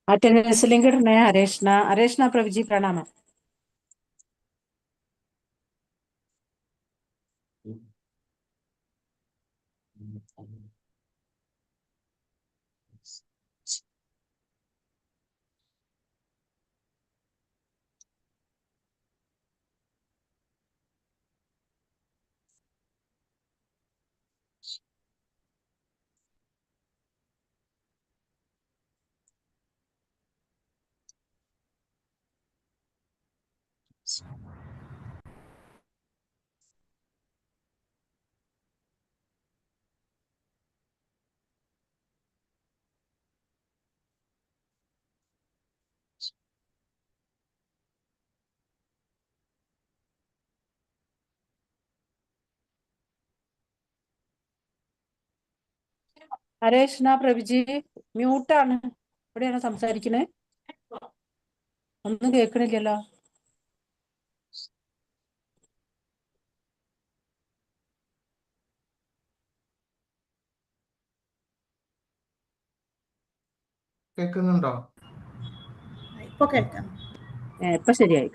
Attendance link इडने हरेशना प्रभु जी प्रणाम. ഹരേഷ്ണ പ്രഭുജി മ്യൂട്ടാണ്. എവിടെയാണ് സംസാരിക്കണേ? ഒന്നും കേൾക്കണില്ലല്ലോ. കേൾക്കുന്നുണ്ടോ? ഇപ്പൊ കേൾക്കാം. ഇപ്പൊ ശരിയായി.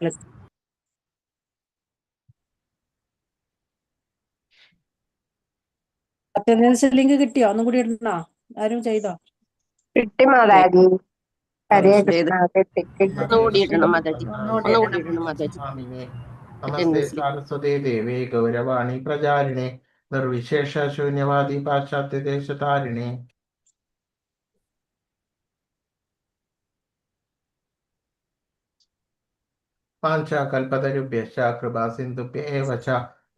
അറ്റൻഡൻസ് ലിങ്ക് കിട്ടിയോ? ഒന്നും കൂടി ഇടണോ? ആരും ചെയ്തോ? കിട്ടി മാതാജി. ഹരേ കൃഷ്ണ. ഒന്നുകൂടി ഇടണം മാതാജി. നമസ്തേ സാരസ്വതേ ദേവേ ഗൗരവാണി പ്രചാരിണേ നിർവിശേഷ ശൂന്യവാദി പാശ്ചാത്യ ദേശതാരിണേ. പാഞ്ചാകൽപതരുഭ്യശ്ച കൃപാ സിന്ധുഭ്യ ഏവ ച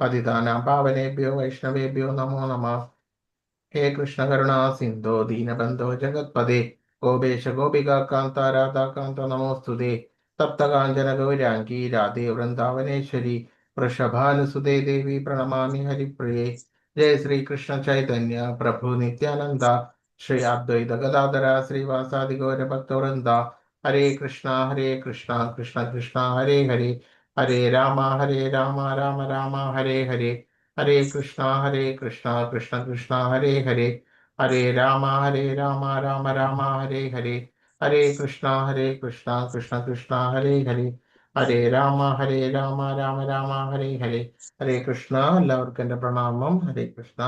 പതിതാനാം പാവനേഭ്യോ വൈഷ്ണവേഭ്യോ നമോ നമഃ. ഹേ കൃഷ്ണ കരുണാ സിന്ധോ ദീനബന്ധോ ജഗത്പദേ ഗോപേശ ഗോപികാന്ത രാധാകാന്ത നമോസ്തുതേ. തപ്തകാഞ്ചന ഗൗരാംഗീ രാധേ വൃന്ദാവനേശ്വരി വൃഷഭാനുസുതേ ദേവി പ്രണമാമി ഹരിപ്രിയേ. ജയ ശ്രീകൃഷ്ണ ചൈതന്യ പ്രഭു നിത്യാനന്ദ ശ്രീ അദ്വൈത ഗദാധര ശ്രീവാസാദി ഗൗരഭക്തവൃന്ദ. ഹരേ കൃഷ്ണ കൃഷ്ണ കൃഷ്ണ ഹരേ ഹരേ. ഹരേ രാമ രാമ രാമ ഹരേ ഹരേ. ഹരേ കൃഷ്ണ കൃഷ്ണ കൃഷ്ണ ഹരേ ഹരേ. ഹരേ രാമ രാമ രാമ ഹരേ ഹരേ. ഹരേ കൃഷ്ണ കൃഷ്ണ കൃഷ്ണ ഹരേ ഹരേ. ഹരേ രാമ രാമ രാമ ഹരേ ഹരേ. ഹരേ കൃഷ്ണ. എല്ലാവർക്കും എൻ്റെ പ്രണാമം. ഹരേ കൃഷ്ണ.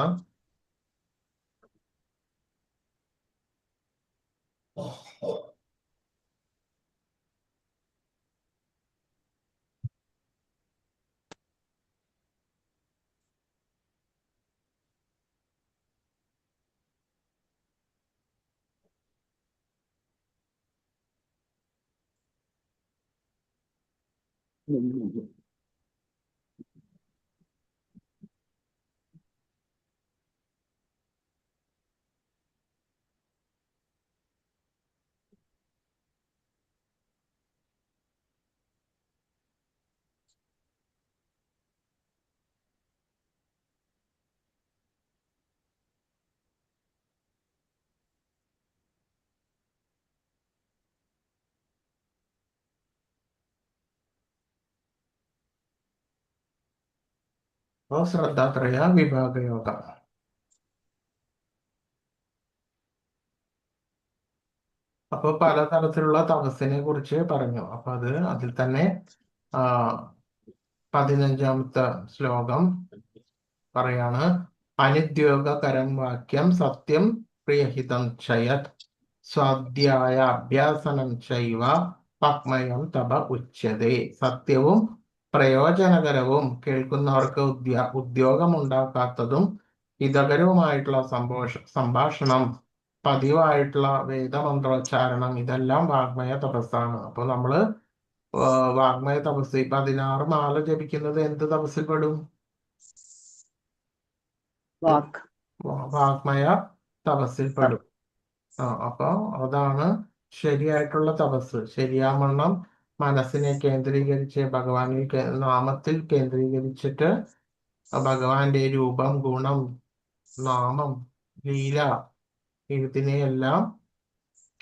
ശ്രദ്ധാത്രയ വിഭാഗയോഗ. അപ്പൊ പലതരത്തിലുള്ള തപസ്സിനെ കുറിച്ച് പറഞ്ഞു. അപ്പൊ അതിൽ തന്നെ 15ാമത്തെ ശ്ലോകം പറയാണ്. അനിദ്യോഗകരം വാക്യം സത്യം പ്രിയഹിതം ചയത് സ്വാധ്യായ അഭ്യാസനം ചൈവ വാഗ്മയം തപ ഉച്യതേ. സത്യവും പ്രയോജനകരവും കേൾക്കുന്നവർക്ക് ഉദ്യോഗമുണ്ടാക്കാത്തതും ഹിതകരവുമായിട്ടുള്ള സംഭാഷണം, പതിവായിട്ടുള്ള വേദമന്ത്രോച്ചാരണം, ഇതെല്ലാം വാഗ്മയ തപസ്സാണ്. അപ്പൊ നമ്മള് വാഗ്മയ തപസ് 16 മാല ജപിക്കുന്നത് എന്ത് തപസ്സിൽ പെടും? വാഗ്മയ തപസ്സിൽ പെടും. അപ്പൊ അതാണ് ശരിയായിട്ടുള്ള തപസ്. ശരിയാവണ്ണം മനസ്സിനെ കേന്ദ്രീകരിച്ച് ഭഗവാനിൽ നാമത്തിൽ കേന്ദ്രീകരിച്ചിട്ട് ഭഗവാന്റെ രൂപം, ഗുണം, നാമം, ലീല ഇതിനെയെല്ലാം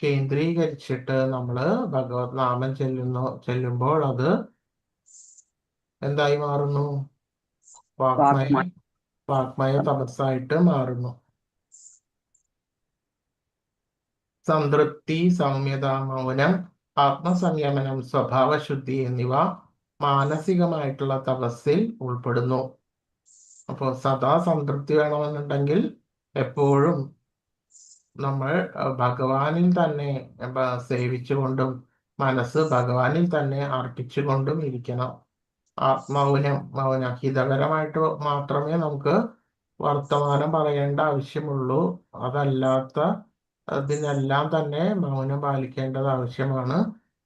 കേന്ദ്രീകരിച്ചിട്ട് നമ്മള് ഭഗവത് നാമം ചെല്ലുമ്പോൾ അത് എന്തായി മാറുന്നു? വാഗ്മയ തപസ്സായിട്ട് മാറുന്നു. സംതൃപ്തി, സൗമ്യത, മൗനം, ആത്മസംയമനം, സ്വഭാവശുദ്ധി എന്നിവ മാനസികമായിട്ടുള്ള തപസ്സിൽ ഉൾപ്പെടുന്നു. അപ്പോൾ സദാ സംതൃപ്തി വേണമെന്നുണ്ടെങ്കിൽ എപ്പോഴും നമ്മൾ ഭഗവാനിൽ തന്നെ സേവിച്ചുകൊണ്ടും മനസ്സ് ഭഗവാനിൽ തന്നെ അർപ്പിച്ചുകൊണ്ടും ഇരിക്കണം. മൗനം ഹിതകരമായിട്ട് മാത്രമേ നമുക്ക് വർത്തമാനം പറയേണ്ട ആവശ്യമുള്ളൂ. അതല്ലാത്ത അതിനെല്ലാം തന്നെ മൗനം പാലിക്കേണ്ടത് ആവശ്യമാണ്.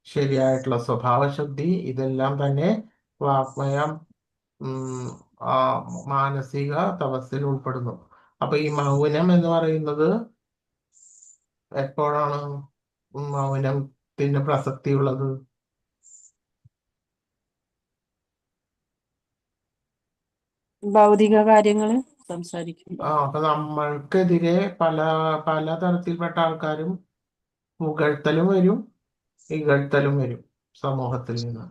ശരിയായിട്ടുള്ള സ്വഭാവശുദ്ധി, ഇതെല്ലാം തന്നെ വാഗ്മയം മാനസിക തപസ്സിൽ ഉൾപ്പെടുന്നു. അപ്പൊ ഈ മൗനം എന്ന് പറയുന്നത് എപ്പോഴാണ് മൗനത്തിന് പ്രസക്തിയുള്ളത്? ഭൗതിക കാര്യങ്ങള് സംസാരിക്കും. അപ്പൊ നമ്മൾക്കെതിരെ പല തരത്തിൽപ്പെട്ട ആൾക്കാരും പുകഴ്ത്തലും വരും, ഇകഴ്ത്തലും വരും. സമൂഹത്തിൽ നിന്ന്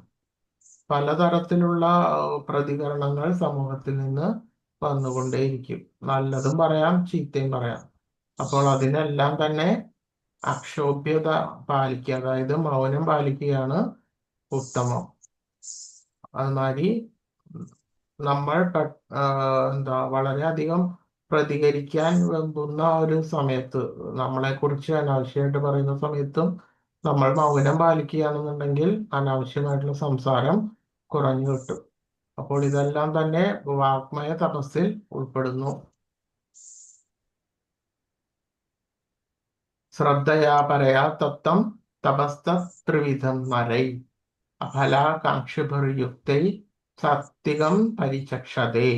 പലതരത്തിലുള്ള പ്രതികരണങ്ങൾ സമൂഹത്തിൽ നിന്ന് വന്നുകൊണ്ടേയിരിക്കും. നല്ലതും പറയാം, ചീത്തയും പറയാം. അപ്പോൾ അതിനെല്ലാം തന്നെ അക്ഷോഭ്യത പാലിക്കുക, അതായത് മൗനം പാലിക്കുകയാണ് ഉത്തമം. അതുമാതിരി നമ്മൾ വളരെയധികം പ്രതികരിക്കാൻ വെമ്പുന്ന ഒരു സമയത്ത്, നമ്മളെ കുറിച്ച് അനാവശ്യമായിട്ട് പറയുന്ന സമയത്തും നമ്മൾ മൗനം പാലിക്കുകയാണെന്നുണ്ടെങ്കിൽ അനാവശ്യമായിട്ടുള്ള സംസാരം കുറഞ്ഞു കിട്ടും. അപ്പോൾ ഇതെല്ലാം തന്നെ വാഗ്മയ തപസ്സിൽ ഉൾപ്പെടുന്നു. ശ്രദ്ധയാ പരയാ തത്വം തപസ്ത്രിവിധം നരൈ അഫലാകാംക്ഷിഭിർയുക്തൈ സാത്വികം പരിചക്ഷതേ.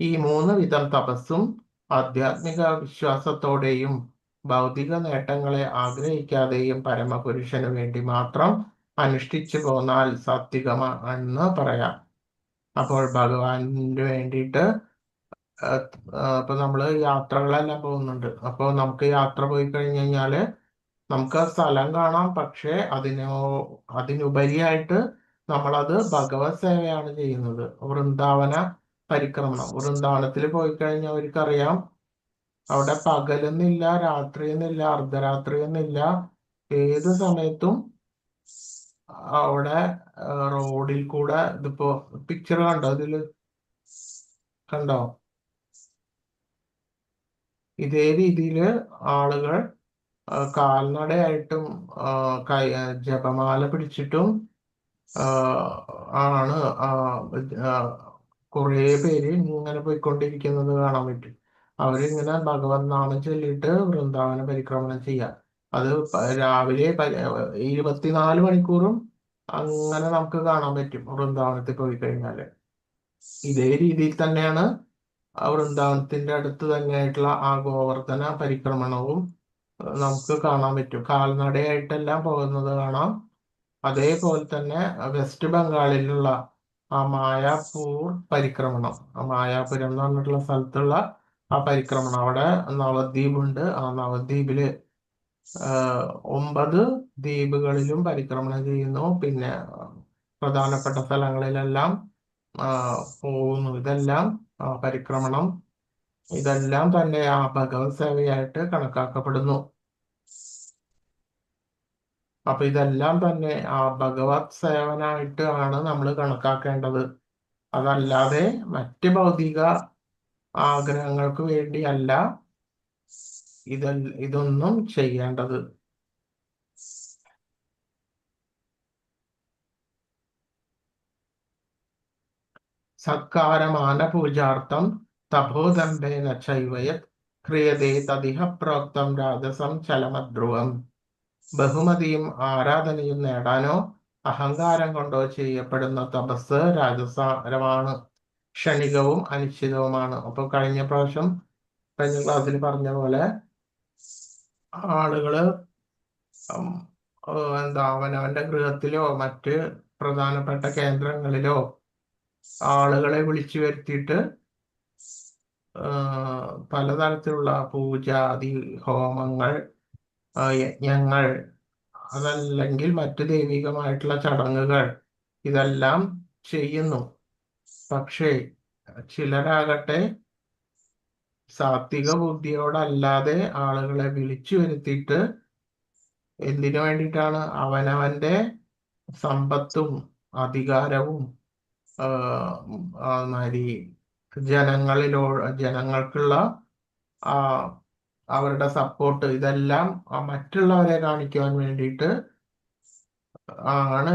ഈ 3 വിധം തപസ്സും ആധ്യാത്മിക വിശ്വാസത്തോടെയും ഭൗതിക നേട്ടങ്ങളെ ആഗ്രഹിക്കാതെയും പരമപുരുഷന് വേണ്ടി മാത്രം അനുഷ്ഠിച്ചു പോന്നാൽ സാത്വികമാണെന്ന് പറയാം. അപ്പോൾ ഭഗവാന് വേണ്ടിയിട്ട് ഇപ്പൊ നമ്മള് യാത്രകളെല്ലാം പോകുന്നുണ്ട്. അപ്പോൾ നമുക്ക് യാത്ര പോയി കഴിഞ്ഞു കഴിഞ്ഞാല് നമുക്ക് ആ സ്ഥലം കാണാം, പക്ഷെ അതിനുപരിയായിട്ട് നമ്മളത് ഭഗവത് സേവയാണ് ചെയ്യുന്നത്. വൃന്ദാവന പരിക്രമണം, വൃന്ദാവനത്തിൽ പോയി കഴിഞ്ഞാൽ അവർക്കറിയാം അവിടെ പകലെന്നില്ല, രാത്രിയെന്നില്ല, അർദ്ധരാത്രിയെന്നില്ല, ഏത് സമയത്തും അവിടെ റോഡിൽ കൂടെ, ഇതിപ്പോ പിക്ചർ കണ്ടോ, ഇതില് കണ്ടോ, ഇതേ രീതിയില് ആളുകൾ കാൽനടയായിട്ടും ജപമാല പിടിച്ചിട്ടും ആണ് കുറേ പേര് ഇങ്ങനെ പോയിക്കൊണ്ടിരിക്കുന്നത് കാണാൻ പറ്റും. അവരിങ്ങനെ ഭഗവത് നാമം ചൊല്ലിയിട്ട് വൃന്ദാവന പരിക്രമണം ചെയ്യാം. അത് രാവിലെ 24 മണിക്കൂറും അങ്ങനെ നമുക്ക് കാണാൻ പറ്റും വൃന്ദാവനത്തിൽ പോയി കഴിഞ്ഞാല്. ഇതേ രീതിയിൽ തന്നെയാണ് വൃന്ദാവനത്തിന്റെ അടുത്ത് തന്നെയായിട്ടുള്ള ആ ഗോവർദ്ധന പരിക്രമണവും നമുക്ക് കാണാൻ പറ്റും. കാൽനടയായിട്ടെല്ലാം പോകുന്നത് കാണാം. അതേപോലെ തന്നെ വെസ്റ്റ് ബംഗാളിലുള്ള ആ മായാപൂർ പരിക്രമണം, ആ മായാപുരം എന്ന് പറഞ്ഞിട്ടുള്ള സ്ഥലത്തുള്ള ആ പരിക്രമണം, അവിടെ നവദ്വീപ് ഉണ്ട്. ആ നവദ്വീപില് 9 ദ്വീപുകളിലും പരിക്രമണം ചെയ്യുന്നു. പിന്നെ പ്രധാനപ്പെട്ട സ്ഥലങ്ങളിലെല്ലാം പോകുന്നു. ഇതെല്ലാം പരിക്രമണം, ഇതെല്ലാം തന്നെ ആ ഭഗവത് സേവയായിട്ട് കണക്കാക്കപ്പെടുന്നു. അപ്പൊ ഇതെല്ലാം തന്നെ ആ ഭഗവത് സേവനായിട്ട് ആണ് നമ്മൾ കണക്കാക്കേണ്ടത്. അതല്ലാതെ മറ്റ് ഭൗതിക ആഗ്രഹങ്ങൾക്ക് വേണ്ടിയല്ല ഇതൊന്നും ചെയ്യേണ്ടത്. സത്കാരമാന പൂജാർത്ഥം തപോദമ്പേന ചൈവയത് ക്രിയതേ തദിഹ പ്രോക്തം രാജസം ചലമധ്രുവം. ബഹുമതിയും ആരാധനയും നേടാനോ അഹങ്കാരം കൊണ്ടോ ചെയ്യപ്പെടുന്ന തപസ് രാജസാരമാണ്, ക്ഷണികവും അനിശ്ചിതവുമാണ്. അപ്പൊ കഴിഞ്ഞ ക്ലാസ്സിൽ പറഞ്ഞ പോലെ ആളുകള് അവനവന്റെ ഗൃഹത്തിലോ മറ്റ് പ്രധാനപ്പെട്ട കേന്ദ്രങ്ങളിലോ ആളുകളെ വിളിച്ചു വരുത്തിയിട്ട് പലതരത്തിലുള്ള പൂജാതി ഹോമങ്ങൾ, യജ്ഞങ്ങൾ, അതല്ലെങ്കിൽ മറ്റു ദൈവികമായിട്ടുള്ള ചടങ്ങുകൾ ഇതെല്ലാം ചെയ്യുന്നു. പക്ഷേ ചിലരാകട്ടെ സാത്വിക ബുദ്ധിയോടല്ലാതെ ആളുകളെ വിളിച്ചു വരുത്തിയിട്ട് എന്തിനു വേണ്ടിയിട്ടാണ്? അവനവന്റെ സമ്പത്തും അധികാരവും മാതിരി ജനങ്ങൾക്കുള്ള ആ അവരുടെ സപ്പോർട്ട് ഇതെല്ലാം മറ്റുള്ളവരെ കാണിക്കുവാൻ വേണ്ടിയിട്ട് ആണ്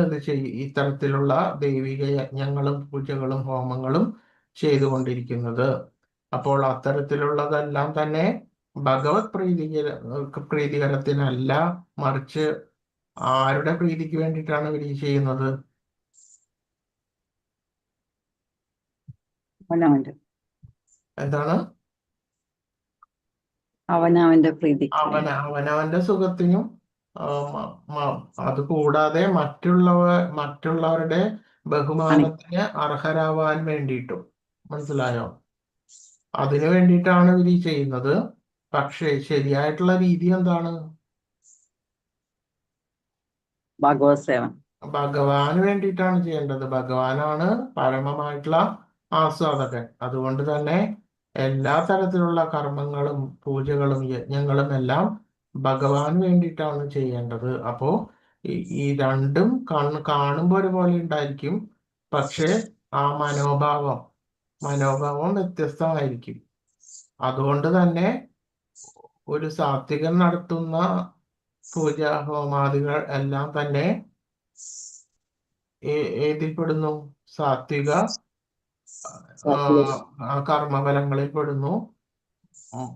ഇത്തരത്തിലുള്ള ദൈവിക യജ്ഞങ്ങളും പൂജകളും ഹോമങ്ങളും ചെയ്തുകൊണ്ടിരിക്കുന്നത്. അപ്പോൾ അത്തരത്തിലുള്ളതെല്ലാം തന്നെ ഭഗവത് പ്രീതികരത്തിനല്ല, മറിച്ച് ആരുടെ പ്രീതിക്ക് വേണ്ടിയിട്ടാണ് ഇവർ ചെയ്യുന്നത്? അവനവന്റെ എന്താണ്? അവനവന്റെ പ്രീതിക്ക് വേണ്ടി. അവനവന്റെ സുഖത്തിനും അത് കൂടാതെ മറ്റുള്ളവരുടെ ബഹുമാനത്തിന് അർഹരാവാൻ വേണ്ടിയിട്ടും. മനസ്സിലായോ? അതിനു വേണ്ടിയിട്ടാണ് ഇവർ ചെയ്യുന്നത്. പക്ഷേ ശരിയായിട്ടുള്ള രീതി എന്താണ്? ഭഗവത് സേവൻ. ഭഗവാന് വേണ്ടിയിട്ടാണ് ചെയ്യേണ്ടത്. ഭഗവാനാണ് പരമമായിട്ടുള്ള ആസ്വാദകൻ. അതുകൊണ്ട് തന്നെ എല്ലാ തരത്തിലുള്ള കർമ്മങ്ങളും പൂജകളും യജ്ഞങ്ങളും എല്ലാം ഭഗവാന് വേണ്ടിയിട്ടാണ് ചെയ്യേണ്ടത്. അപ്പോ ഈ രണ്ടും കാണുമ്പോൾ ഒരുപോലെ ഉണ്ടായിരിക്കും, പക്ഷെ ആ മനോഭാവം വ്യത്യസ്തമായിരിക്കും. അതുകൊണ്ട് തന്നെ ഒരു സാത്വികൻ നടത്തുന്ന പൂജ ഹോമാദികൾ എല്ലാം തന്നെ ഏതിൽപ്പെടുന്നു? സാത്വിക കർമ്മഫലങ്ങളിൽ പെടുന്നു.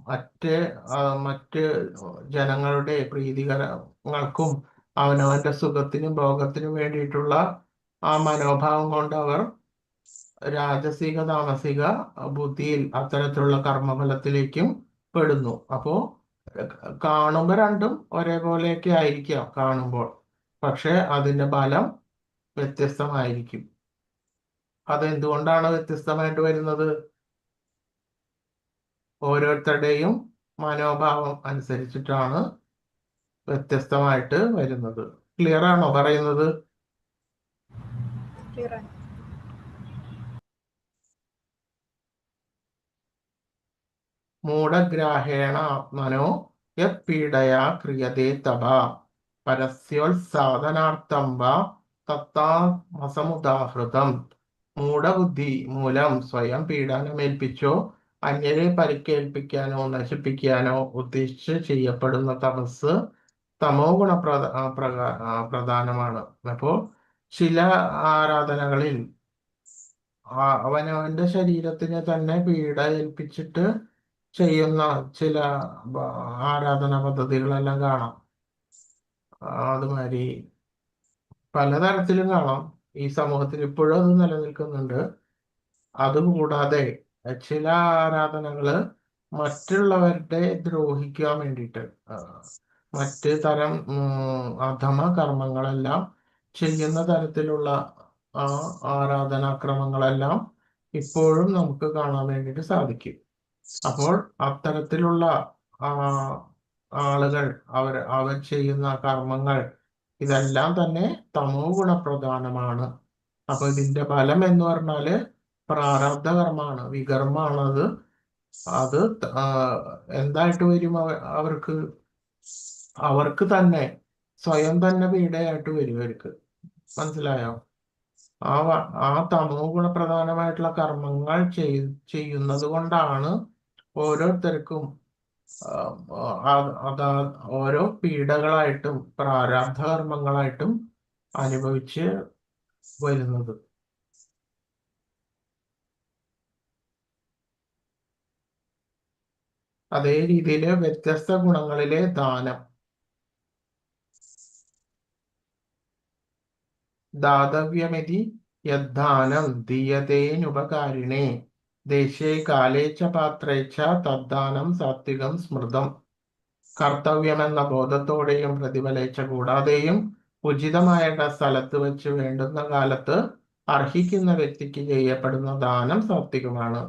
മറ്റ് ജനങ്ങളുടെ പ്രീതികരങ്ങൾക്കും അവനവന്റെ സുഖത്തിനും ഭോഗത്തിനും വേണ്ടിയിട്ടുള്ള ആ മനോഭാവം കൊണ്ട് അവർ രാജസിക താമസിക ബുദ്ധിയിൽ അത്തരത്തിലുള്ള കർമ്മഫലത്തിലേക്കും പെടുന്നു. അപ്പോ കാണുമ്പോൾ രണ്ടും ഒരേപോലെയൊക്കെ ആയിരിക്കാം കാണുമ്പോൾ, പക്ഷെ അതിന്റെ ഫലം വ്യത്യസ്തമായിരിക്കും. അതെന്തുകൊണ്ടാണ് വ്യത്യസ്തമായിട്ട് വരുന്നത്? ഓരോരുത്തരുടെയും മനോഭാവം അനുസരിച്ചിട്ടാണ് വ്യത്യസ്തമായിട്ട് വരുന്നത്. ക്ലിയർ ആണോ പറയുന്നത്? Clear ആണ്. മൂഢഗ്രാഹേണ ആത്മനോ യത് പീഡയാ ക്രിയതേ തപ പരസ്യോത്സാധനാർത്ഥം വാ തത്താമസമുദാഹൃതം. മൂഢബുദ്ധി മൂലം സ്വയം പീഡനമേൽപ്പിച്ചോ അന്യരെ പരിക്കേൽപ്പിക്കാനോ നശിപ്പിക്കാനോ ഉദ്ദേശിച്ച് ചെയ്യപ്പെടുന്ന തപസ് തമോ പ്രധാനമാണ്. അപ്പോ ചില ആരാധനകളിൽ അവനവന്റെ ശരീരത്തിന് തന്നെ പീഡ ഏൽപ്പിച്ചിട്ട് ചെയ്യുന്ന ചില ആരാധനാ പദ്ധതികളെല്ലാം കാണാം. അതുമാതിരി പലതരത്തിലും കാണാം. ഈ സമൂഹത്തിൽ ഇപ്പോഴും അത് നിലനിൽക്കുന്നുണ്ട്. അതുകൂടാതെ ചില ആരാധനകള് മറ്റുള്ളവരുടെ ദ്രോഹിക്കാൻ വേണ്ടിയിട്ട് മറ്റ് തരം അധമ കർമ്മങ്ങളെല്ലാം ചെയ്യുന്ന തരത്തിലുള്ള ആരാധനാക്രമങ്ങളെല്ലാം ഇപ്പോഴും നമുക്ക് കാണാൻ വേണ്ടിയിട്ട് സാധിക്കും. അപ്പോൾ അത്തരത്തിലുള്ള ആളുകൾ അവർ ചെയ്യുന്ന കർമ്മങ്ങൾ ഇതെല്ലാം തന്നെ തമോ ഗുണപ്രധാനമാണ്. അപ്പൊ ഇതിന്റെ ഫലം എന്ന് പറഞ്ഞാല് പ്രാരബ്ധ കർമ്മമാണ്, വികർമ്മാണ്. അത് എന്തായിട്ട് വരും? അവർക്ക് തന്നെ സ്വയം തന്നെ പീഡയായിട്ട് വരും അവർക്ക്. മനസ്സിലായോ? ആ തമോ ഗുണപ്രധാനമായിട്ടുള്ള കർമ്മങ്ങൾ ചെയ്യുന്നത് കൊണ്ടാണ് ഓരോരുത്തർക്കും ഓരോ പീഡകളായിട്ടും പ്രാരബ്ധ കർമ്മങ്ങളായിട്ടും അനുഭവിച്ച് വരുന്നത്. അതേ രീതിയിൽ വ്യത്യസ്ത ഗുണങ്ങളിലെ ദാനം, ദാതവ്യമിതി യദ്ദാനം ദീയതേനുപകാരിണേ ദേശേ കാലേ ച പാത്രേ ച തദ്ദാനം സാത്വികം സ്മൃതം. കർത്തവ്യമെന്ന ബോധത്തോടെയും പ്രതിഫലേച്ഛ കൂടാതെയും ഉചിതമായ സ്ഥലത്ത് വെച്ച് വേണ്ടുന്ന കാലത്ത് അർഹിക്കുന്ന വ്യക്തിക്ക് ചെയ്യപ്പെടുന്ന ദാനം സാത്വികമാണ്.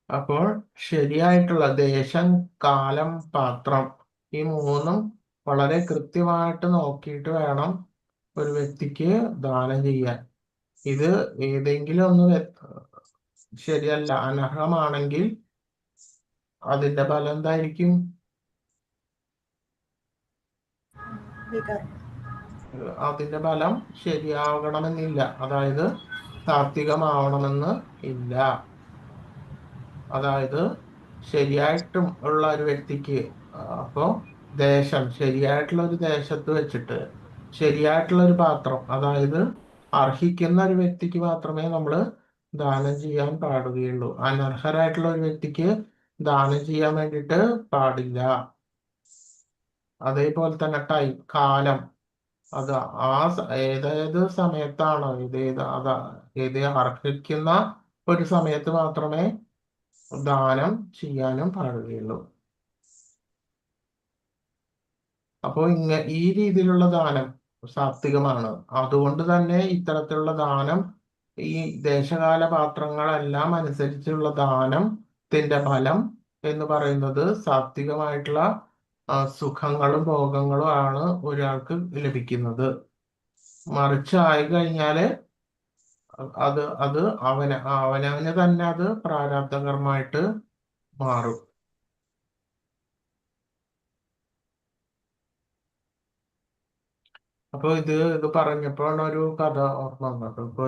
അപ്പോൾ ശരിയായിട്ടുള്ള ദേശം, കാലം, പാത്രം ഈ മൂന്നും വളരെ കൃത്യമായിട്ട് നോക്കിയിട്ട് വേണം ഒരു വ്യക്തിക്ക് ദാനം ചെയ്യാൻ. ഇത് ഏതെങ്കിലും ഒന്ന് ശരിയല്ല, അനർഹമാണെങ്കിൽ അതിന്റെ ഫലം എന്തായിരിക്കും? വികർമ്മം. അതിന്റെ ഫലം ശരിയാകണമെന്നില്ല. അതായത് സാത്വികമാവണമെന്ന് ഇല്ല. അതായത് ശരിയായിട്ടും ഉള്ള ഒരു വ്യക്തിക്ക് അപ്പോ ദേശം ശരിയായിട്ടുള്ള ഒരു ദേശത്ത് വെച്ചിട്ട് ശരിയായിട്ടുള്ള ഒരു പാത്രം, അതായത് അർഹിക്കുന്ന ഒരു വ്യക്തിക്ക് മാത്രമേ നമ്മൾ ദാനം ചെയ്യാൻ പാടുകയുള്ളൂ. അനർഹരായിട്ടുള്ള ഒരു വ്യക്തിക്ക് ദാനം ചെയ്യാൻ വേണ്ടിയിട്ട് പാടില്ല. അതേപോലെ തന്നെ കാലം, അത് ഏതേത് സമയത്താണോ ഏത് അർഹിക്കുന്ന ഒരു സമയത്ത് മാത്രമേ ദാനം ചെയ്യാനും പാടുകയുള്ളൂ. അപ്പോൾ ഈ രീതിയിലുള്ള ദാനം സാത്വികമാണ്. അതുകൊണ്ട് തന്നെ ഇത്തരത്തിലുള്ള ദാനം, ഈ ദേശകാല പാത്രങ്ങളെല്ലാം അനുസരിച്ചുള്ള ദാനത്തിന്റെ ഫലം എന്ന് പറയുന്നത് സാത്വികമായിട്ടുള്ള സുഖങ്ങളും ഭോഗങ്ങളും ആണ് ഒരാൾക്ക് ലഭിക്കുന്നത്. മറിച്ച് ആയി കഴിഞ്ഞാല് അത് അവനവന് തന്നെ അത് പ്രാരാബ്ധകരമായിട്ട് മാറും. അപ്പൊ ഇത് പറഞ്ഞപ്പോഴാണ് ഒരു കഥ ഓർമ്മ വന്നത്. ഇപ്പൊ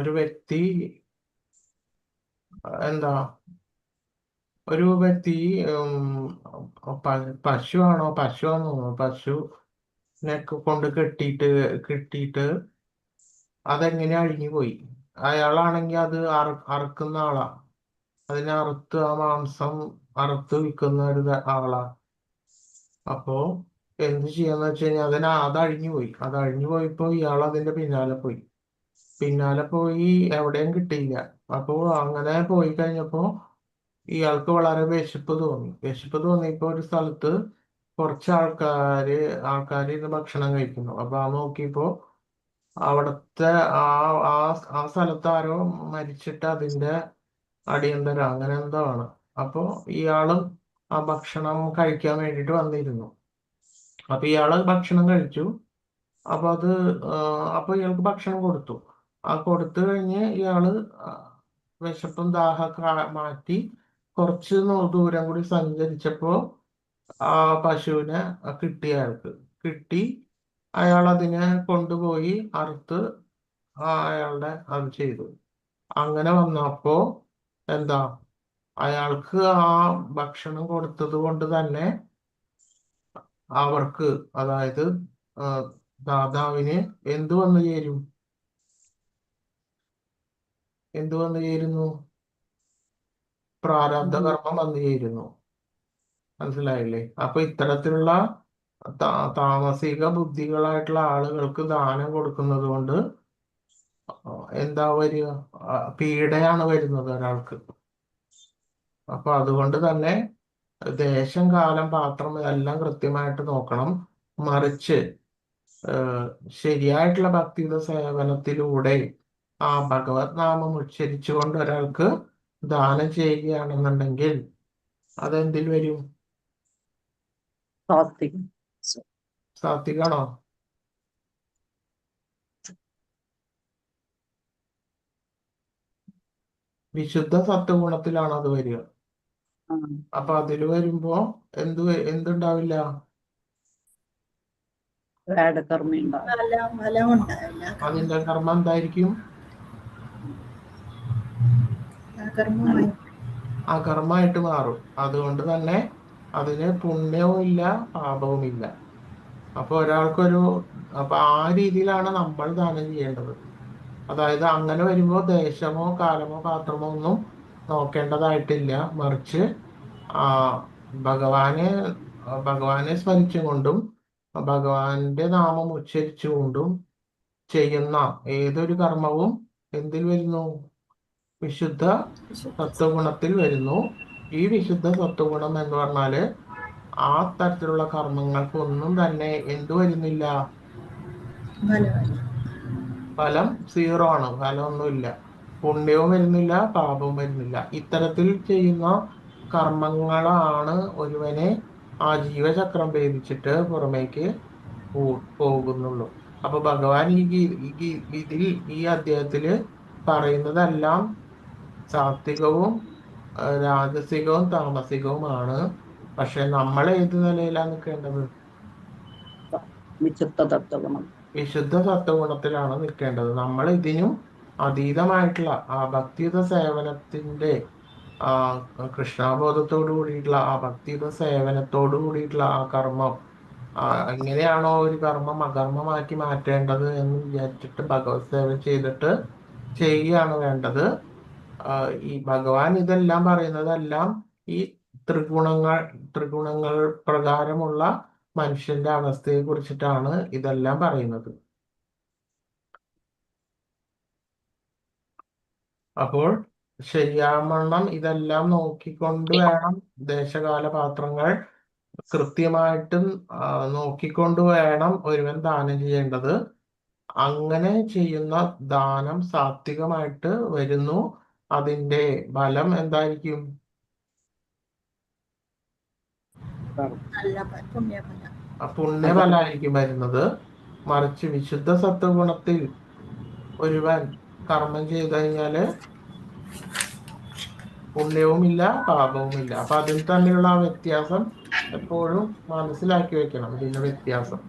ഒരു വ്യക്തി ഒരു വ്യക്തി പശുവാണോ പശുവിനെ കൊണ്ട് കെട്ടിയിട്ട് അതെങ്ങനെ അഴിഞ്ഞുപോയി. അയാളാണെങ്കിൽ അത് അറുക്കുന്ന ആളാ. അതിനെ അറുത്ത് ആ മാംസം അറുത്ത് വിൽക്കുന്ന ഒരു ആളാ. അപ്പോ എന്ത് ചെയ്യാന്ന് വെച്ച് കഴിഞ്ഞാൽ അത് അഴിഞ്ഞു പോയപ്പോ ഇയാൾ അതിന്റെ പിന്നാലെ പോയി എവിടെയും കിട്ടിയില്ല. അപ്പോ അങ്ങനെ പോയി കഴിഞ്ഞപ്പോ ഇയാൾക്ക് വളരെ വിശപ്പ് തോന്നിയപ്പോ ഒരു സ്ഥലത്ത് കുറച്ച് ആൾക്കാര് ഇന്ന് ഭക്ഷണം കഴിക്കുന്നു. അപ്പൊ നോക്കിയപ്പോ അവിടുത്തെ ആ സ്ഥലത്ത് ആരോ മരിച്ചിട്ട് അതിന്റെ അടിയന്തരം അങ്ങനെ എന്തോ ആണ്. അപ്പൊ ഇയാളും ആ ഭക്ഷണം കഴിക്കാൻ വേണ്ടിയിട്ട് വന്നിരുന്നു. അപ്പൊ ഇയാള് ഭക്ഷണം കഴിച്ചു. അപ്പൊ ഇയാൾക്ക് ഭക്ഷണം കൊടുത്തു. കൊടുത്തു കഴിഞ്ഞ് ഇയാള് വിശപ്പും ദാഹമൊക്കെ മാറ്റി കുറച്ച് ദൂരം കൂടി സഞ്ചരിച്ചപ്പോ ആ പശുവിനെ കിട്ടി. അയാൾ അതിനെ കൊണ്ടുപോയി അറുത്ത് അയാളുടെ അത് ചെയ്തു. അങ്ങനെ വന്നപ്പോ അയാൾക്ക് ആ ഭക്ഷണം കൊടുത്തത് കൊണ്ട് തന്നെ അവർക്ക്, അതായത് ദാതാവിന് എന്തു വന്നു ചേരുന്നു? പ്രാരബ്ധ കർമ്മം വന്നു ചേരുന്നു. മനസ്സിലായില്ലേ? അപ്പൊ ഇത്തരത്തിലുള്ള താമസിക ബുദ്ധികളായിട്ടുള്ള ആളുകൾക്ക് ദാനം കൊടുക്കുന്നത് കൊണ്ട് എന്താ വരിക? പീഡയാണ് വരുന്നത് ഒരാൾക്ക്. അപ്പൊ അതുകൊണ്ട് തന്നെ ദേശം, കാലം, പാത്രം ഇതെല്ലാം കൃത്യമായിട്ട് നോക്കണം. മറിച്ച് ശരിയായിട്ടുള്ള ഭക്തിയുടെ സേവനത്തിലൂടെ ആ ഭഗവത് നാമം ഉച്ചരിച്ചുകൊണ്ട് ഒരാൾക്ക് ദാനം ചെയ്യുകയാണെന്നുണ്ടെങ്കിൽ അതെന്തിൽ വരും? സാത്വികാണോ? വിശുദ്ധ സത്വഗുണത്തിലാണ് അത് വരിക. അപ്പൊ അതിൽ വരുമ്പോ എന്തുണ്ടാവില്ല? അതിന്റെ കർമ്മം എന്തായിരിക്കും? അകർമ്മമായിട്ട് മാറും. അതുകൊണ്ട് തന്നെ അതിന് പുണ്യവും ഇല്ല, പാപവും ഇല്ല. അപ്പൊ അപ്പൊ ആ രീതിയിലാണ് നമ്മൾ ദാനം ചെയ്യേണ്ടത്. അതായത് അങ്ങനെ വരുമ്പോ ദേശമോ കാലമോ പാത്രമോ ഒന്നും നോക്കേണ്ടതായിട്ടില്ല. മറിച്ച് ഭഗവാനെ സ്മരിച്ചുകൊണ്ടും ഭഗവാന്റെ നാമം ഉച്ചരിച്ചുകൊണ്ടും ചെയ്യുന്ന ഏതൊരു കർമ്മവും എന്തിൽ വരുന്നു? വിശുദ്ധ സത്വഗുണത്തിൽ വരുന്നു. ഈ വിശുദ്ധ സത്വഗുണം എന്ന് പറഞ്ഞാല് ആ തരത്തിലുള്ള കർമ്മങ്ങൾക്ക് ഒന്നും തന്നെ എന്തു വരുന്നില്ല? ഫലം 0 ആണ്. ഫലമൊന്നുമില്ല. പുണ്യവും വരുന്നില്ല, പാപവും വരുന്നില്ല. ഇത്തരത്തിൽ ചെയ്യുന്ന കർമ്മങ്ങളാണ് ഒരുവനെ ആ ജീവചക്രം ഭേദിച്ചിട്ട് പുറമേക്ക് പോകുന്നുള്ളൂ. അപ്പൊ ഭഗവാൻ ഈ അധ്യായത്തില് പറയുന്നതെല്ലാം സാത്വികവും രാജസികവും താമസികവുമാണ്. പക്ഷെ നമ്മൾ ഏത് നിലയിലാണ് നിൽക്കേണ്ടത്? വിശുദ്ധ തത്വഗുണം. വിശുദ്ധ സത്വഗുണത്തിലാണ് നിൽക്കേണ്ടത്. നമ്മൾ ഇതിനും അതീതമായിട്ടുള്ള ആ ഭക്തിയുത സേവനത്തിന്റെ ആ കൃഷ്ണാബോധത്തോടു കൂടിയിട്ടുള്ള ആ ഭക്തിയുത സേവനത്തോടു കൂടിയിട്ടുള്ള ആ കർമ്മം എങ്ങനെയാണോ ഒരു കർമ്മം അകർമ്മമാക്കി മാറ്റേണ്ടത് എന്ന് വിചാരിച്ചിട്ട് ഭഗവത് സേവ ചെയ്തിട്ട് ചെയ്യുകയാണ് വേണ്ടത്. ഈ ഭഗവാൻ ഇതെല്ലാം പറയുന്നതെല്ലാം ഈ ത്രിഗുണങ്ങൾ പ്രകാരമുള്ള മനുഷ്യന്റെ അവസ്ഥയെ കുറിച്ചിട്ടാണ് ഇതെല്ലാം പറയുന്നത്. അപ്പോൾ ശരിയാവണ്ണം ഇതെല്ലാം നോക്കിക്കൊണ്ട് വേണം ദേശകാല പാത്രങ്ങൾ കൃത്യമായിട്ടും നോക്കിക്കൊണ്ട് വേണം ഒരുവൻ ദാനം ചെയ്യേണ്ടത്. അങ്ങനെ ചെയ്യുന്ന ദാനം സാത്വികമായിട്ട് വരുന്നു. അതിന്റെ ഫലം എന്തായിരിക്കും? നല്ല പുണ്യഫലം. പുണ്യഫലമായിരിക്കും വരുന്നത്. മറിച്ച് വിശുദ്ധ സത്വഗുണത്തിൽ ഒരുവൻ കർമ്മം ചെയ്തു കഴിഞ്ഞാല് പുണ്യവുമില്ല പാപവുമില്ല. അപ്പൊ അതിൽ തമ്മിലുള്ള ആ വ്യത്യാസം എപ്പോഴും മനസ്സിലാക്കി വെക്കണം. ഇതിന്റെ വ്യത്യാസം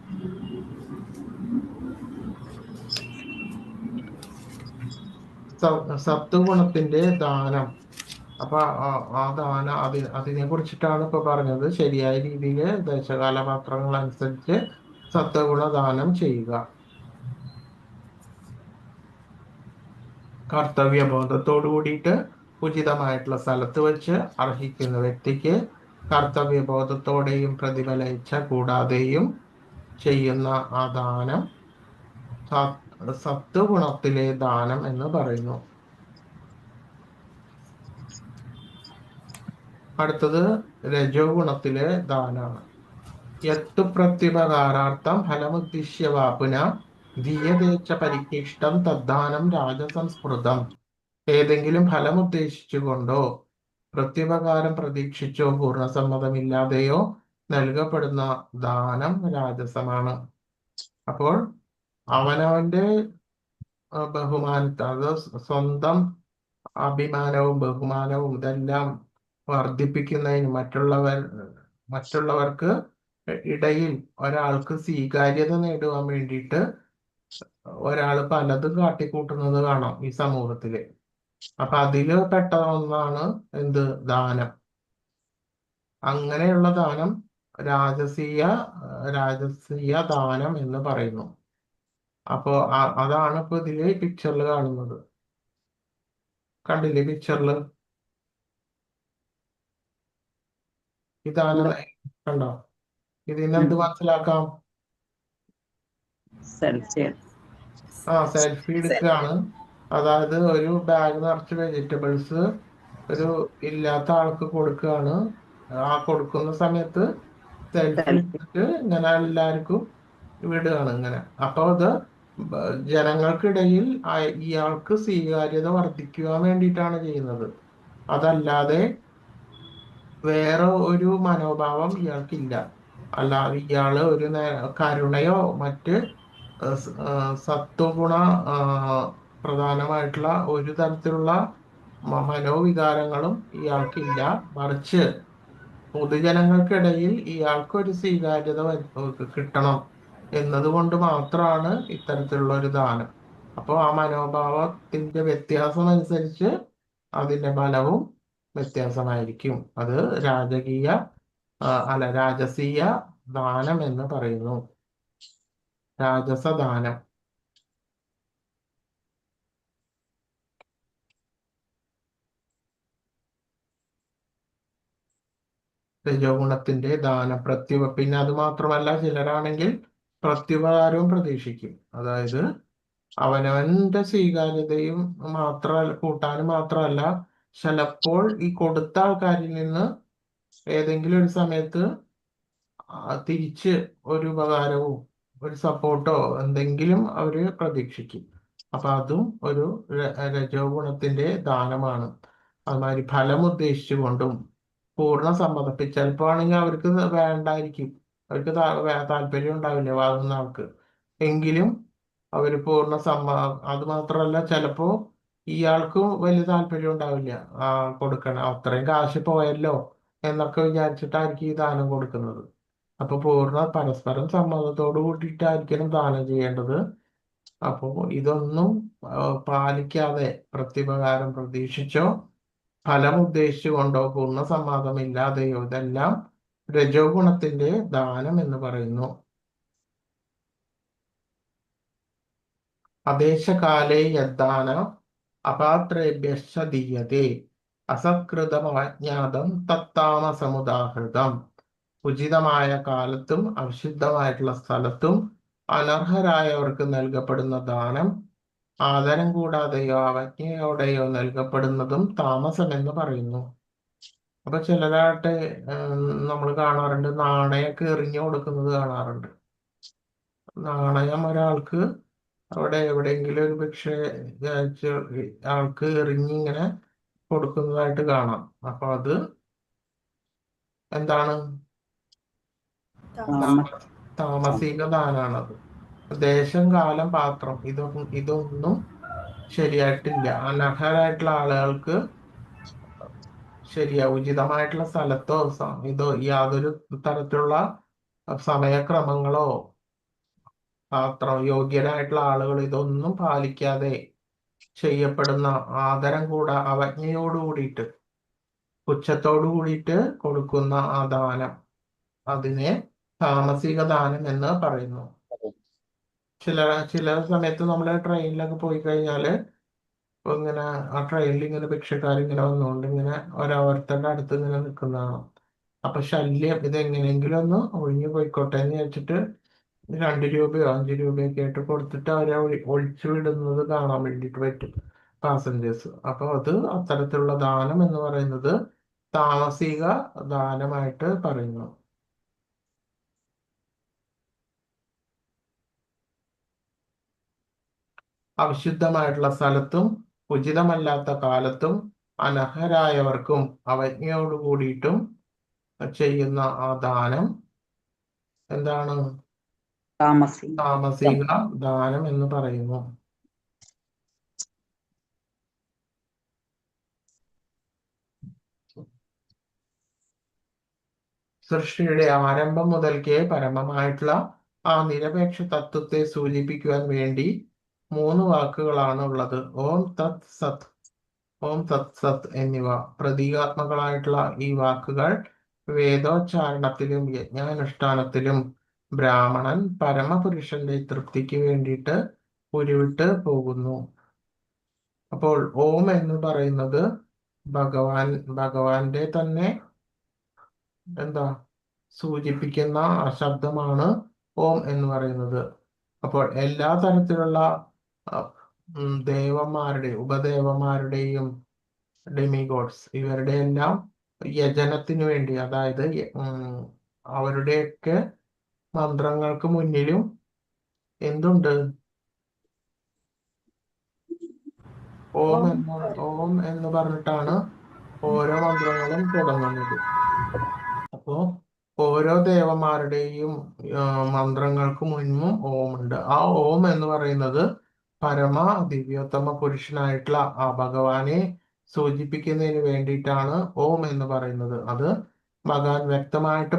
സത്വഗുണത്തിന്റെ ദാനം. അപ്പൊ ആ ദാനം അതിനെ കുറിച്ചിട്ടാണ് ഇപ്പൊ പറഞ്ഞത്. ശരിയായ രീതിയിൽ ദേശകാല പാത്രങ്ങൾ അനുസരിച്ച് സത്വഗുണ ദാനം ചെയ്യുക. കർത്തവ്യബോധത്തോടു കൂടിയിട്ട് ഉചിതമായിട്ടുള്ള സ്ഥലത്ത് വെച്ച് അർഹിക്കുന്ന വ്യക്തിക്ക് കർത്തവ്യബോധത്തോടെയും പ്രതിഫല കൂടാതെയും ചെയ്യുന്ന ആ ദാനം സത്വഗുണത്തിലെ ദാനം എന്ന് പറയുന്നു. അടുത്തത് രജോ ഗുണത്തിലെ ദാനമാണ്. യത്തു പ്രത്യുപകാരാർത്ഥം ഫലമുദ്ദിശ്യ വാപുന ദീയതേച്ച പരിക്ലിഷ്ടം തദ്ദാനം രാജസംസ്കൃതം. ഏതെങ്കിലും ഫലം ഉദ്ദേശിച്ചുകൊണ്ടോ പ്രത്യുപകാരം പ്രതീക്ഷിച്ചോ പൂർണ്ണസമ്മതമില്ലാതെയോ നൽകപ്പെടുന്ന ദാനം രാജസമാണ്. അപ്പോൾ അവനവന്റെ ബഹുമാനത്തെ, അത് സ്വന്തം അഭിമാനവും ബഹുമാനവും ഇതെല്ലാം വർദ്ധിപ്പിക്കുന്നതിന് മറ്റുള്ളവർക്ക് ഇടയിൽ ഒരാൾക്ക് സ്വീകാര്യത നേടുവാൻ വേണ്ടിയിട്ട് ഒരാൾ പലതും കാട്ടിക്കൂട്ടുന്നത് കാണാം ഈ സമൂഹത്തില്. അപ്പൊ അതില് പെട്ട ഒന്നാണ് എന്ത്? ദാനം. അങ്ങനെയുള്ള ദാനം രാജസീയ ദാനം എന്ന് പറയുന്നു. അപ്പോ അതാണ് ഇപ്പൊ ഇതില് പിക്ചറിൽ കാണുന്നത്. കണ്ടില്ലേ പിക്ചറിൽ? ഇതാണ്. കണ്ടോ? ഇതിനെന്ത് മനസ്സിലാക്കാം? സെൽഫി സെൽഫി എടുക്കുകയാണ്. അതായത് ഒരു ബാഗ് നിറച്ച് വെജിറ്റബിൾസ് ഒരു ഇല്ലാത്ത ആൾക്ക് കൊടുക്കുകയാണ്. ആ കൊടുക്കുന്ന സമയത്ത് സെൽഫി എടുത്തിട്ട് ഇങ്ങനെ എല്ലാവർക്കും വിടുകയാണ് ഇങ്ങനെ. അപ്പൊ അത് ജനങ്ങൾക്കിടയിൽ ഇയാൾക്ക് സ്വീകാര്യത വർദ്ധിക്കുവാൻ വേണ്ടിയിട്ടാണ് ചെയ്യുന്നത്. അതല്ലാതെ വേറെ ഒരു മനോഭാവം ഇയാൾക്കില്ല. അല്ലാതെ ഇയാള് ഒരു കരുണയോ മറ്റ് സത്വഗുണ പ്രധാനമായിട്ടുള്ള ഒരു തരത്തിലുള്ള മനോവികാരങ്ങളും ഇയാൾക്കില്ല. മറിച്ച് പൊതുജനങ്ങൾക്കിടയിൽ ഇയാൾക്കൊരു സ്വീകാര്യത കിട്ടണം എന്നതുകൊണ്ട് മാത്രമാണ് ഇത്തരത്തിലുള്ള ഒരു ദാനം. അപ്പോൾ ആ മനോഭാവത്തിന്റെ വ്യത്യാസം അനുസരിച്ച് അതിന്റെ ഫലവും വ്യത്യാസമായിരിക്കും. അത് രാജസീയ ദാനം എന്ന് പറയുന്നു. രാജസദാനം. രജോ ഗുണത്തിന്റെ ദാനം പിന്നെ അത് മാത്രമല്ല, ചിലരാണെങ്കിൽ പ്രത്യുപകാരവും പ്രതീക്ഷിക്കും. അതായത് അവനവന്റെ സ്വീകാര്യതയും കൂട്ടാനും മാത്രമല്ല, ചിലപ്പോൾ ഈ കൊടുത്ത ആൾക്കാരിൽ നിന്ന് ഏതെങ്കിലും ഒരു സമയത്ത് തിരിച്ച് ഒരു ഉപകാരവും ഒരു സപ്പോർട്ടോ എന്തെങ്കിലും അവര് പ്രതീക്ഷിക്കും. അപ്പൊ അതും ഒരു രജോ ഗുണത്തിന്റെ ദാനമാണ്. അതുമാതിരി ഫലം ഉദ്ദേശിച്ചുകൊണ്ടും പൂർണ്ണ സമ്മതം. ചിലപ്പോ ആണെങ്കിൽ അവർക്ക് വേണ്ടായിരിക്കും, അവർക്ക് താല്പര്യം ഉണ്ടാവില്ല വാങ്ങുന്ന ആൾക്ക്. എങ്കിലും അവര് പൂർണ്ണ അത് മാത്രമല്ല, ചിലപ്പോ ഇയാൾക്കും വലിയ താല്പര്യം ഉണ്ടാവില്ല കൊടുക്കണം. അത്രയും കാശ് പോയല്ലോ എന്നൊക്കെ വിചാരിച്ചിട്ടായിരിക്കും ഈ ദാനം കൊടുക്കുന്നത്. അപ്പൊ പൂർണ്ണ പരസ്പരം സമ്മതത്തോടു കൂടിയിട്ടായിരിക്കണം ദാനം ചെയ്യേണ്ടത്. അപ്പോ ഇതൊന്നും പാലിക്കാതെ പ്രത്യുപകാരം പ്രതീക്ഷിച്ചോ ഫലം ഉദ്ദേശിച്ചുകൊണ്ടോ പൂർണ്ണ സമ്മതമില്ലാതെയോ ഇതെല്ലാം രജോ ഗുണത്തിന്റെ ദാനം എന്ന് പറയുന്നു. അദേശകാലേ യദ്ദാന അപാത്രേഭ്യശ്ച ദീയതേ അസകൃതമജ്ഞാതം തത്താമസമുദാഹൃതം. ഉചിതമായ കാലത്തും അവിശുദ്ധമായിട്ടുള്ള സ്ഥലത്തും അനർഹരായവർക്ക് നൽകപ്പെടുന്ന ദാനം ആദരം കൂടാതെയോ അവജ്ഞയോടെയോ നൽകപ്പെടുന്നതും താമസം എന്ന് പറയുന്നു. അപ്പൊ ചിലരായിട്ട് നമ്മൾ കാണാറുണ്ട്, നാണയമൊക്കെ എറിഞ്ഞു കൊടുക്കുന്നത് കാണാറുണ്ട്. നാണയം ഒരാൾക്ക് അവിടെ എവിടെയെങ്കിലും ഒരു പക്ഷേ ആൾക്ക് എറിഞ്ഞിങ്ങനെ കൊടുക്കുന്നതായിട്ട് കാണാം. അപ്പൊ അത് എന്താണ്? താമസിക ദാനാണത്. ദേശം, കാലം, പാത്രം ഇതൊന്നും ശരിയായിട്ടില്ല. അനർഹരായിട്ടുള്ള ആളുകൾക്ക് ഉചിതമായിട്ടുള്ള സ്ഥലത്തോ ഇതോ യാതൊരു തരത്തിലുള്ള സമയക്രമങ്ങളോ പാത്രം യോഗ്യരായിട്ടുള്ള ആളുകൾ ഇതൊന്നും പാലിക്കാതെ ചെയ്യപ്പെടുന്ന ആദരം അവജ്ഞയോട് കൂടിയിട്ട് പുച്ഛത്തോടു കൂടിയിട്ട് കൊടുക്കുന്ന ആ ദാനം, അതിനെ താമസിക ദാനം എന്ന് പറയുന്നു. ചില സമയത്ത് നമ്മൾ ട്രെയിനിലൊക്കെ പോയി കഴിഞ്ഞാല് ഇങ്ങനെ ആ ട്രെയിനിൽ ഇങ്ങനെ ഭിക്ഷക്കാരിങ്ങനെ വന്നുകൊണ്ട് ഇങ്ങനെ ഓരോരുത്തരുടെ അടുത്ത് ഇങ്ങനെ നിൽക്കുന്നതാണ്. അപ്പൊ ശല്യം ഇതെങ്ങനെയെങ്കിലും ഒന്ന് ഒഴിഞ്ഞു പോയിക്കോട്ടെ എന്ന് വെച്ചിട്ട് 2 രൂപയോ 5 രൂപയൊക്കെ ആയിട്ട് കൊടുത്തിട്ട് അവരെ ഒഴിച്ചു വിടുന്നത് കാണാൻ വേണ്ടിയിട്ട് പറ്റും പാസഞ്ചേഴ്സ്. അപ്പൊ അത് അത്തരത്തിലുള്ള ദാനം എന്ന് പറയുന്നത് താമസിക ദാനമായിട്ട് പറയുന്നു. അവിശുദ്ധമായിട്ടുള്ള സ്ഥലത്തും ഉചിതമല്ലാത്ത കാലത്തും അനർഹരായവർക്കും അവജ്ഞയോട് കൂടിയിട്ടും ചെയ്യുന്ന ആ ദാനം എന്താണ്? താമസിക ദാനം എന്ന് പറയുന്നു. സൃഷ്ടിയുടെ ആരംഭം മുതൽക്കേ പരമമായിട്ടുള്ള ആ നിരപേക്ഷ തത്വത്തെ സൂചിപ്പിക്കുവാൻ വേണ്ടി 3 വാക്കുകളാണ് ഉള്ളത്. ഓം തത് സത്, ഓം തത് സത് എന്നിവ. പ്രതീകാത്മകളായിട്ടുള്ള ഈ വാക്കുകൾ വേദോച്ചാരണത്തിലും യജ്ഞാനുഷ്ഠാനത്തിലും ബ്രാഹ്മണൻ പരമപുരുഷന്റെ തൃപ്തിക്ക് വേണ്ടിയിട്ട് ഉരുവിട്ട് പോകുന്നു. അപ്പോൾ ഓം എന്ന് പറയുന്നത് ഭഗവാന്റെ തന്നെ എന്താ സൂചിപ്പിക്കുന്ന ആ ശബ്ദമാണ് ഓം എന്ന് പറയുന്നത്. അപ്പോൾ എല്ലാ തരത്തിലുള്ള ദേവന്മാരുടെയും ഉപദേവന്മാരുടെയും ഡെമിഗോഡ്സ് ഇവരുടെ എല്ലാം യജനത്തിനു വേണ്ടി, അതായത് അവരുടെയൊക്കെ മന്ത്രങ്ങൾക്ക് മുന്നിലും എന്തുണ്ട്? ഓം എന്ന് പറഞ്ഞിട്ടാണ് ഓരോ മന്ത്രങ്ങളും തുടങ്ങുന്നത്. അപ്പോ ഓരോ ദേവന്മാരുടെയും മന്ത്രങ്ങൾക്ക് മുൻപും ഓം ഉണ്ട്. ആ ഓം എന്ന് പറയുന്നത് പരമ ദിവ്യോത്തമ പുരുഷനായിട്ടുള്ള ആ ഭഗവാനെ സൂചിപ്പിക്കുന്നതിന് വേണ്ടിയിട്ടാണ് ഓം എന്ന് പറയുന്നത്. അത് ഭഗവാൻ വ്യക്തമായിട്ട്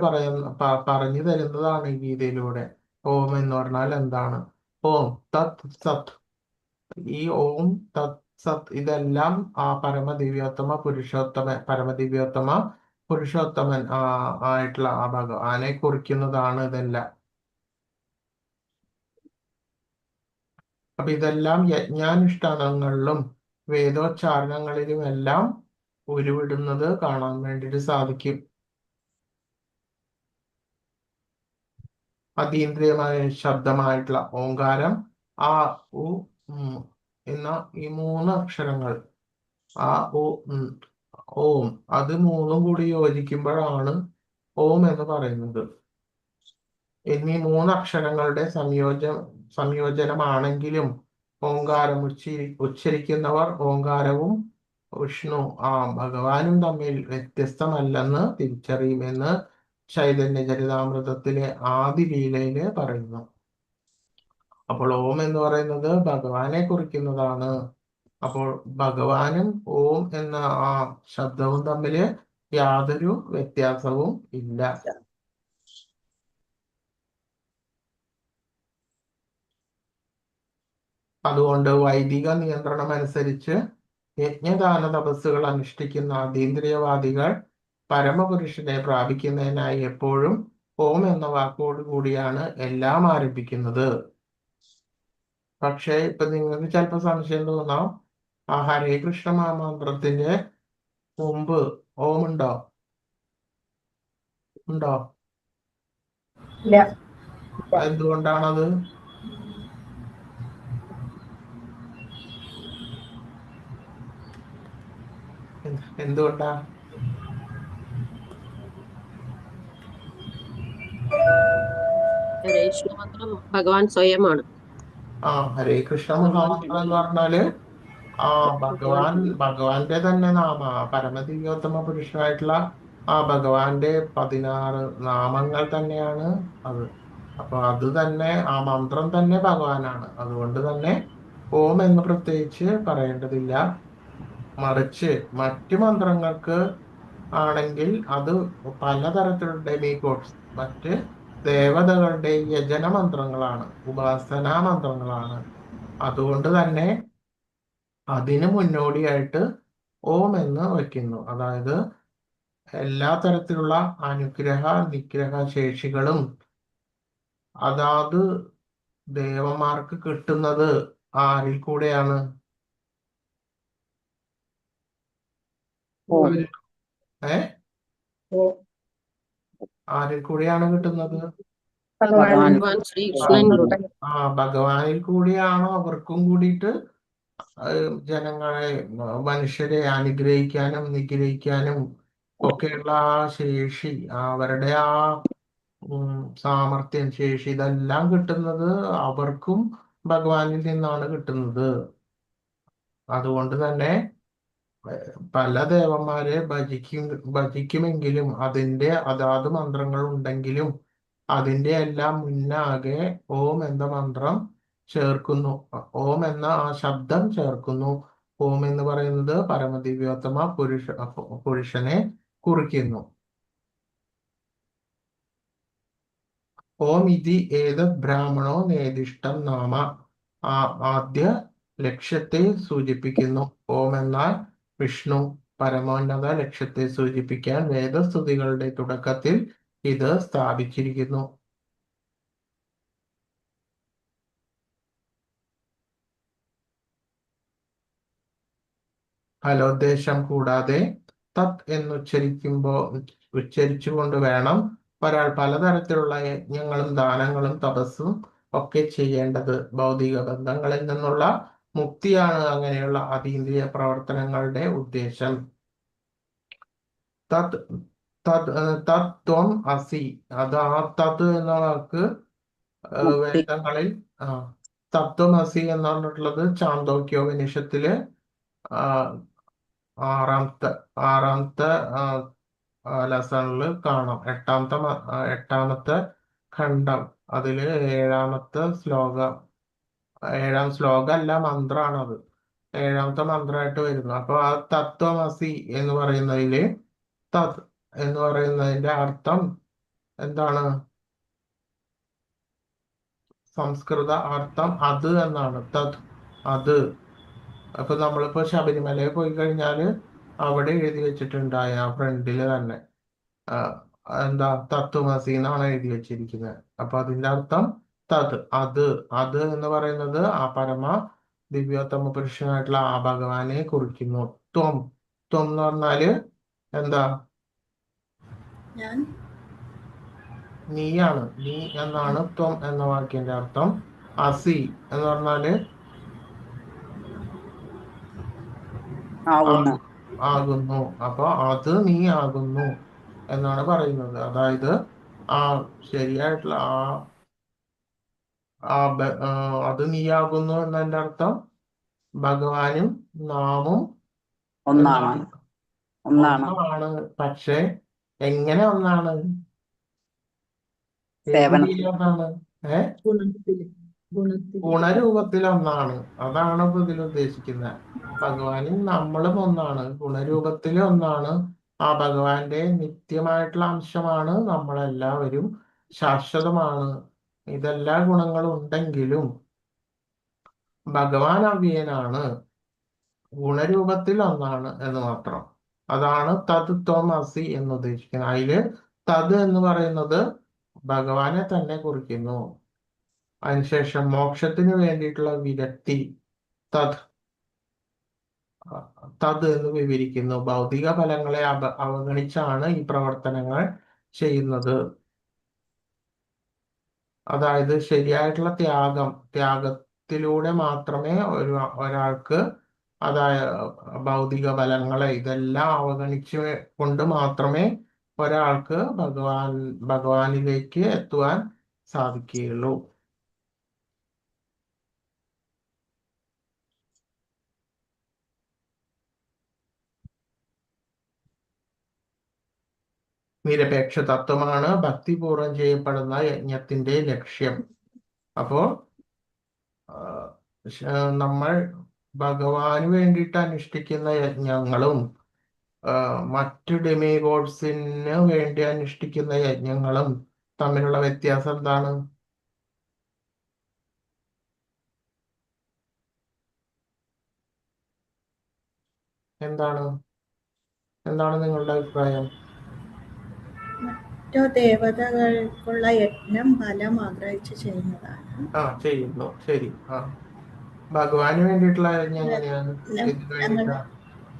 പറഞ്ഞു തരുന്നതാണ് ഈ ഗീതയിലൂടെ. ഓം എന്ന് പറഞ്ഞാൽ എന്താണ്? ഓം തത് സത്. ഈ ഓം തത് സത് ഇതെല്ലാം ആ പരമദിവ്യോത്തമ പുരുഷോത്തമൻ ആയിട്ടുള്ള ആ ഭഗവാനെ കുറിക്കുന്നതാണ് ഇതെല്ലാം. അപ്പൊ ഇതെല്ലാം യജ്ഞാനുഷ്ഠാനങ്ങളിലും വേദോച്ചാരണങ്ങളിലും എല്ലാം ഉരുവിടുന്നത് കാണാൻ വേണ്ടിയിട്ട് സാധിക്കും. അതീന്ദ്രിയമായ ശബ്ദമായിട്ടുള്ള ഓങ്കാരം, ആ ഉ എന്ന ഈ 3 അക്ഷരങ്ങൾ, ആ ഉ ഓം, അത് 3ഉം കൂടി യോജിക്കുമ്പോഴാണ് ഓം എന്ന് പറയുന്നത്. എന്നീ 3 അക്ഷരങ്ങളുടെ സംയോജനമാണെങ്കിലും ഓങ്കാരം ഉച്ചരിക്കുന്നവർ ഓങ്കാരവും വിഷ്ണു ഭഗവാനും തമ്മിൽ വ്യത്യസ്തമല്ലെന്ന് തിരിച്ചറിയുമെന്ന് ചൈതന്യ ചരിതാമൃതത്തിലെ ആദി ലീലയില് പറയുന്നു. അപ്പോൾ ഓം എന്ന് പറയുന്നത് ഭഗവാനെ കുറിക്കുന്നതാണ്. അപ്പോൾ ഭഗവാനും ഓം എന്ന ആ ശബ്ദവും തമ്മില് യാതൊരു വ്യത്യാസവും ഇല്ല. അതുകൊണ്ട് വൈദിക നിയന്ത്രണം അനുസരിച്ച് യജ്ഞദാന തപസ്സുകൾ അനുഷ്ഠിക്കുന്ന അതീന്ദ്രിയവാദികൾ പരമപുരുഷനെ പ്രാപിക്കുന്നതിനായി എപ്പോഴും ഓം എന്ന വാക്കോട് കൂടിയാണ് എല്ലാം ആരംഭിക്കുന്നത്. പക്ഷേ ഇപ്പൊ നിങ്ങൾക്ക് ചിലപ്പോൾ സംശയം തോന്നാം, ആ ഹരേ കൃഷ്ണ മഹാമന്ത്രത്തിന്റെ മുമ്പ് ഓം ഉണ്ടോ? ഉണ്ടോ? ഇല്ല. എന്തുകൊണ്ടാണത്? എന്തുകൊണ്ടാ? ഹരേ കൃഷ്ണ മന്ത്രം ഭഗവാൻ സ്വയമാണ്. ഹരേ കൃഷ്ണ ഭഗവാൻ മഹാമന്ത്രം എന്ന് പറഞ്ഞാല് ഭഗവാന്റെ തന്നെ നാമ, പരമദിവ്യോത്തമ പുരുഷനായിട്ടുള്ള ഭഗവാന്റെ 16 നാമങ്ങൾ തന്നെയാണ് അത്. അപ്പൊ അത് തന്നെ, ആ മന്ത്രം തന്നെ ഭഗവാനാണ്. അതുകൊണ്ട് തന്നെ ഓം എന്ന് പ്രത്യേകിച്ച് പറയേണ്ടതില്ല. മറിച്ച് മറ്റു മന്ത്രങ്ങൾക്ക് ആണെങ്കിൽ അത് പലതരത്തിലുള്ള ഡെമിഗോഡ്സ്, മറ്റ് ദേവതകളുടെ യജന മന്ത്രങ്ങളാണ്, ഉപാസനാ മന്ത്രങ്ങളാണ്. അതുകൊണ്ട് തന്നെ അതിന് മുന്നോടിയായിട്ട് ഓം എന്ന് വയ്ക്കുന്നു. അതായത് എല്ലാ തരത്തിലുള്ള അനുഗ്രഹ നിഗ്രഹ ശേഷികളും അതാത് ദേവന്മാർക്ക് കിട്ടുന്നത് ആരിൽ കൂടെയാണ്? ഓം. ആരിൽ കൂടെയാണ് കിട്ടുന്നത്? ഭഗവാൻ ഭഗവാൻ ശ്രീകൃഷ്ണനിലൂടെ. ഭഗവാനിൽ കൂടിയാണോ അവർക്കും കൂടിയിട്ട് ജനങ്ങളെ, മനുഷ്യരെ അനുഗ്രഹിക്കാനും നിഗ്രഹിക്കാനും ഒക്കെയുള്ള ആ ശേഷി, അവരുടെ ആ സാമർത്ഥ്യം, ശേഷി, ഇതെല്ലാം കിട്ടുന്നത് അവർക്കും ഭഗവാനിൽ നിന്നാണ് കിട്ടുന്നത്. അതുകൊണ്ട് തന്നെ പല ദേവന്മാരെ ഭജിക്കുമെങ്കിലും അതിന്റെ അതാത് മന്ത്രങ്ങൾ ഉണ്ടെങ്കിലും അതിന്റെ എല്ലാം മുന്നാകെ ഓം എന്ന മന്ത്രം ചേർക്കുന്നു, ഓം എന്ന ആ ശബ്ദം ചേർക്കുന്നു. ഓം എന്ന് പറയുന്നത് പരമദിവ്യോത്തമ പുരുഷനെ കുറിക്കുന്നു. ഓം ഇതി ഏതത് ബ്രാഹ്മണോ നേദിഷ്ടം നാമ, ആദ്യ ലക്ഷ്യത്തെ സൂചിപ്പിക്കുന്നു. ഓം എന്നാൽ വിഷ്ണു, പരമോന്നത ലക്ഷ്യത്തെ സൂചിപ്പിക്കാൻ വേദസ്തുതികളുടെ തുടക്കത്തിൽ ഇത് സ്ഥാപിച്ചിരിക്കുന്നു. ഫലോദ്ദേശം കൂടാതെ തത് ഉച്ചരിച്ചുകൊണ്ട് വേണം ഒരാൾ പലതരത്തിലുള്ള യജ്ഞങ്ങളും ദാനങ്ങളും തപസ്സും ഒക്കെ ചെയ്യേണ്ടത്. ഭൗതിക ബന്ധങ്ങളിൽ നിന്നുള്ള മുക്തിയാണ് അങ്ങനെയുള്ള അതീന്ദ്രിയ പ്രവർത്തനങ്ങളുടെ ഉദ്ദേശം. തത്വം അസി, അത് ആ തത് എന്ന വാക്ക് വേദങ്ങളിൽ തത്വം അസി എന്ന് പറഞ്ഞിട്ടുള്ളത് ചാന്തോക്യോപനിഷത്തില് ആറാമത്തെ ലെസണില് കാണാം. എട്ടാമത്തെ ഖണ്ഡം, അതില് 7ാമത്തെ ശ്ലോകം, 7ാം ശ്ലോകം അല്ല, മന്ത്രാണത്, 7ാമത്തെ മന്ത്രമായിട്ട് വരുന്നു. അപ്പൊ ആ തത്വമസി എന്ന് പറയുന്നതില് തത് എന്ന് പറയുന്നതിന്റെ അർത്ഥം എന്താണ്? സംസ്കൃത അർത്ഥം അത് എന്നാണ്. തത്, അത്. അപ്പൊ നമ്മളിപ്പോ ശബരിമലയിൽ പോയി കഴിഞ്ഞാല് അവിടെ എഴുതി വെച്ചിട്ടുണ്ടായ ആ ഫ്രണ്ടില് തന്നെ എന്താ തത്വമസി എന്നാണ് എഴുതി വെച്ചിരിക്കുന്നത്. അപ്പൊ അതിന്റെ അർത്ഥം തത്, അത് എന്ന് പറയുന്നത് ആ പരമ ദിവ്യോത്തമ പുരുഷനായിട്ടുള്ള ആ ഭഗവാനെ കുറിക്കുന്നു. ത്വം എന്ന് പറഞ്ഞാല് എന്താ? നീയാണ്, നീ എന്നാണ് ത്വം എന്ന വാക്യന്റെ അർത്ഥം. അസി എന്ന് പറഞ്ഞാല് ആകുന്നു. അപ്പൊ അത് നീ ആകുന്നു എന്നാണ് പറയുന്നത്. അതായത് ശരിയായിട്ടുള്ള അത് നീയാകുന്നു എന്നതിന്റെ അർത്ഥം ഭഗവാനും നാമും ഒന്നാണ്. പക്ഷെ എങ്ങനെ ഒന്നാണ്? ഒന്നാണ്? ഗുണരൂപത്തിൽ ഒന്നാണ്. അതാണ് ഇപ്പൊ ഇതിൽ ഉദ്ദേശിക്കുന്നത്. ഭഗവാനും നമ്മളും ഒന്നാണ്, ഗുണരൂപത്തിൽ ഒന്നാണ്. ആ ഭഗവാന്റെ നിത്യമായിട്ടുള്ള അംശമാണ് നമ്മളെല്ലാവരും, ശാശ്വതമാണ്. ഇതെല്ലാ ഗുണങ്ങളും ഉണ്ടെങ്കിലും ഭഗവാൻ അവ്യയനാണ്, ഗുണരൂപത്തിൽ ഒന്നാണ് എന്ന് മാത്രം. അതാണ് തത് ത്വം അസി എന്ന് ഉദ്ദേശിക്കുന്നത്. അതില് തത് എന്ന് പറയുന്നത് ഭഗവാനെ തന്നെ കുറിക്കുന്നു. അതിനുശേഷം മോക്ഷത്തിന് വേണ്ടിയിട്ടുള്ള വിരക്തി തത് തത് എന്ന് വിവരിക്കുന്നു. ഭൗതിക ഫലങ്ങളെ അവഗണിച്ചാണ് ഈ പ്രവർത്തനങ്ങൾ ചെയ്യുന്നത്. അതായത് ശരിയായിട്ടുള്ള ത്യാഗത്തിലൂടെ മാത്രമേ ഒരാൾക്ക് ഭൗതിക ഫലങ്ങളെ ഇതെല്ലാം അവഗണിച്ച് കൊണ്ട് മാത്രമേ ഒരാൾക്ക് ഭഗവാനിലേക്ക് എത്തുവാൻ സാധിക്കുകയുള്ളൂ. നിരപേക്ഷ തത്വമാണ് ഭക്തിപൂർവം ചെയ്യപ്പെടുന്ന യജ്ഞത്തിന്റെ ലക്ഷ്യം. അപ്പോൾ നമ്മൾ ഭഗവാന് വേണ്ടിയിട്ട് അനുഷ്ഠിക്കുന്ന യജ്ഞങ്ങളും മറ്റു ഡെമിഗോഡ്സിന് വേണ്ടി അനുഷ്ഠിക്കുന്ന യജ്ഞങ്ങളും തമ്മിലുള്ള വ്യത്യാസം എന്താണ്? എന്താണ് നിങ്ങളുടെ അഭിപ്രായം? മറ്റു ദേവതകൾക്കുള്ള യജ്ഞം ഫലം ആഗ്രഹിച്ച് ചെയ്യുന്നതാണ്. ചെയ്യുന്നു. ശരി. ഭഗവാന് വേണ്ടിയിട്ടുള്ള യജ്ഞം എങ്ങനെയാണ്? ഇതിന് വേണ്ടിയിട്ടാ?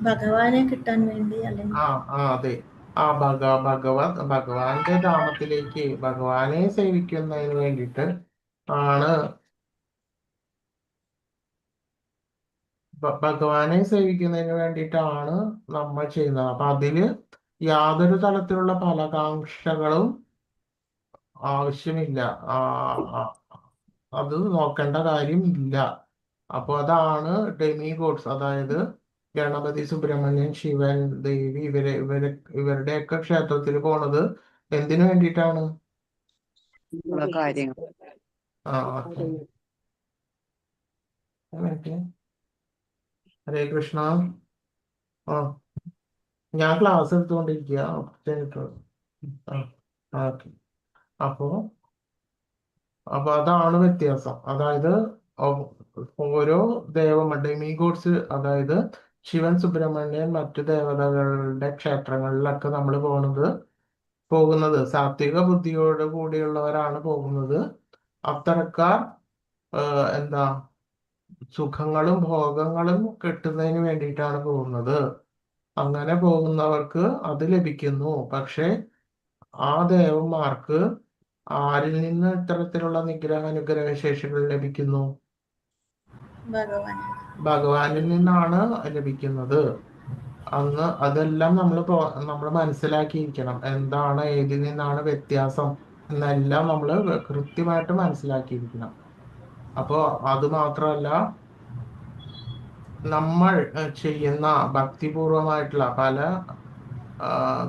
ഭഗവാനെ കിട്ടാൻ വേണ്ടി, അല്ലെങ്കിൽ അതെ. ഭഗവാന്റെ ധാമത്തിലേക്ക് ഭഗവാനെ സേവിക്കുന്നതിന് വേണ്ടിയിട്ട് ആണ് ഭഗവാനെ സേവിക്കുന്നതിന് വേണ്ടിയിട്ടാണ് നമ്മൾ ചെയ്യുന്നത്. അപ്പൊ അതില് യാതൊരു തരത്തിലുള്ള ഫലകാംക്ഷകളും ആവശ്യമില്ല. അത് നോക്കേണ്ട കാര്യമില്ല. അപ്പൊ അതാണ് ഡെമിഗോഡ്സ്, അതായത് ഗണപതി, സുബ്രഹ്മണ്യൻ, ശിവൻ, ദേവി ഇവരുടെയൊക്കെ ക്ഷേത്രത്തിൽ പോണത് എന്തിനു വേണ്ടിയിട്ടാണ്? കാര്യങ്ങൾ. ഹരേ കൃഷ്ണ. ഞാൻ ക്ലാസ് എടുത്തുകൊണ്ടിരിക്കുക. അപ്പോ അതാണ് വ്യത്യാസം. അതായത് ഓരോ ഡെമിഗോഡ്സ്, അതായത് ശിവൻ, സുബ്രഹ്മണ്യൻ, മറ്റു ദേവതകളുടെ ക്ഷേത്രങ്ങളിലൊക്കെ നമ്മൾ പോകുന്നത് സാത്വിക ബുദ്ധിയോട് കൂടിയുള്ളവരാണ് പോകുന്നത്. അത്തരക്കാർ എന്താ സുഖങ്ങളും ഭോഗങ്ങളും കിട്ടുന്നതിന് വേണ്ടിയിട്ടാണ് പോകുന്നത്. അങ്ങനെ പോകുന്നവർക്ക് അത് ലഭിക്കുന്നു. പക്ഷെ ആ ദേവന്മാർക്ക് ആരിൽ നിന്ന് ഇത്തരത്തിലുള്ള അനുഗ്രഹ ശേഷികൾ ലഭിക്കുന്നു? ഭഗവാനിൽ നിന്നാണ് ലഭിക്കുന്നത്. അതെല്ലാം നമ്മൾ മനസ്സിലാക്കിയിരിക്കണം. എന്താണ്, ഏതിൽ നിന്നാണ് വ്യത്യാസം എന്നെല്ലാം നമ്മൾ കൃത്യമായിട്ട് മനസ്സിലാക്കിയിരിക്കണം. അപ്പോ അത് മാത്രമല്ല, നമ്മൾ ചെയ്യുന്ന ഭക്തിപൂർവമായിട്ടുള്ള പല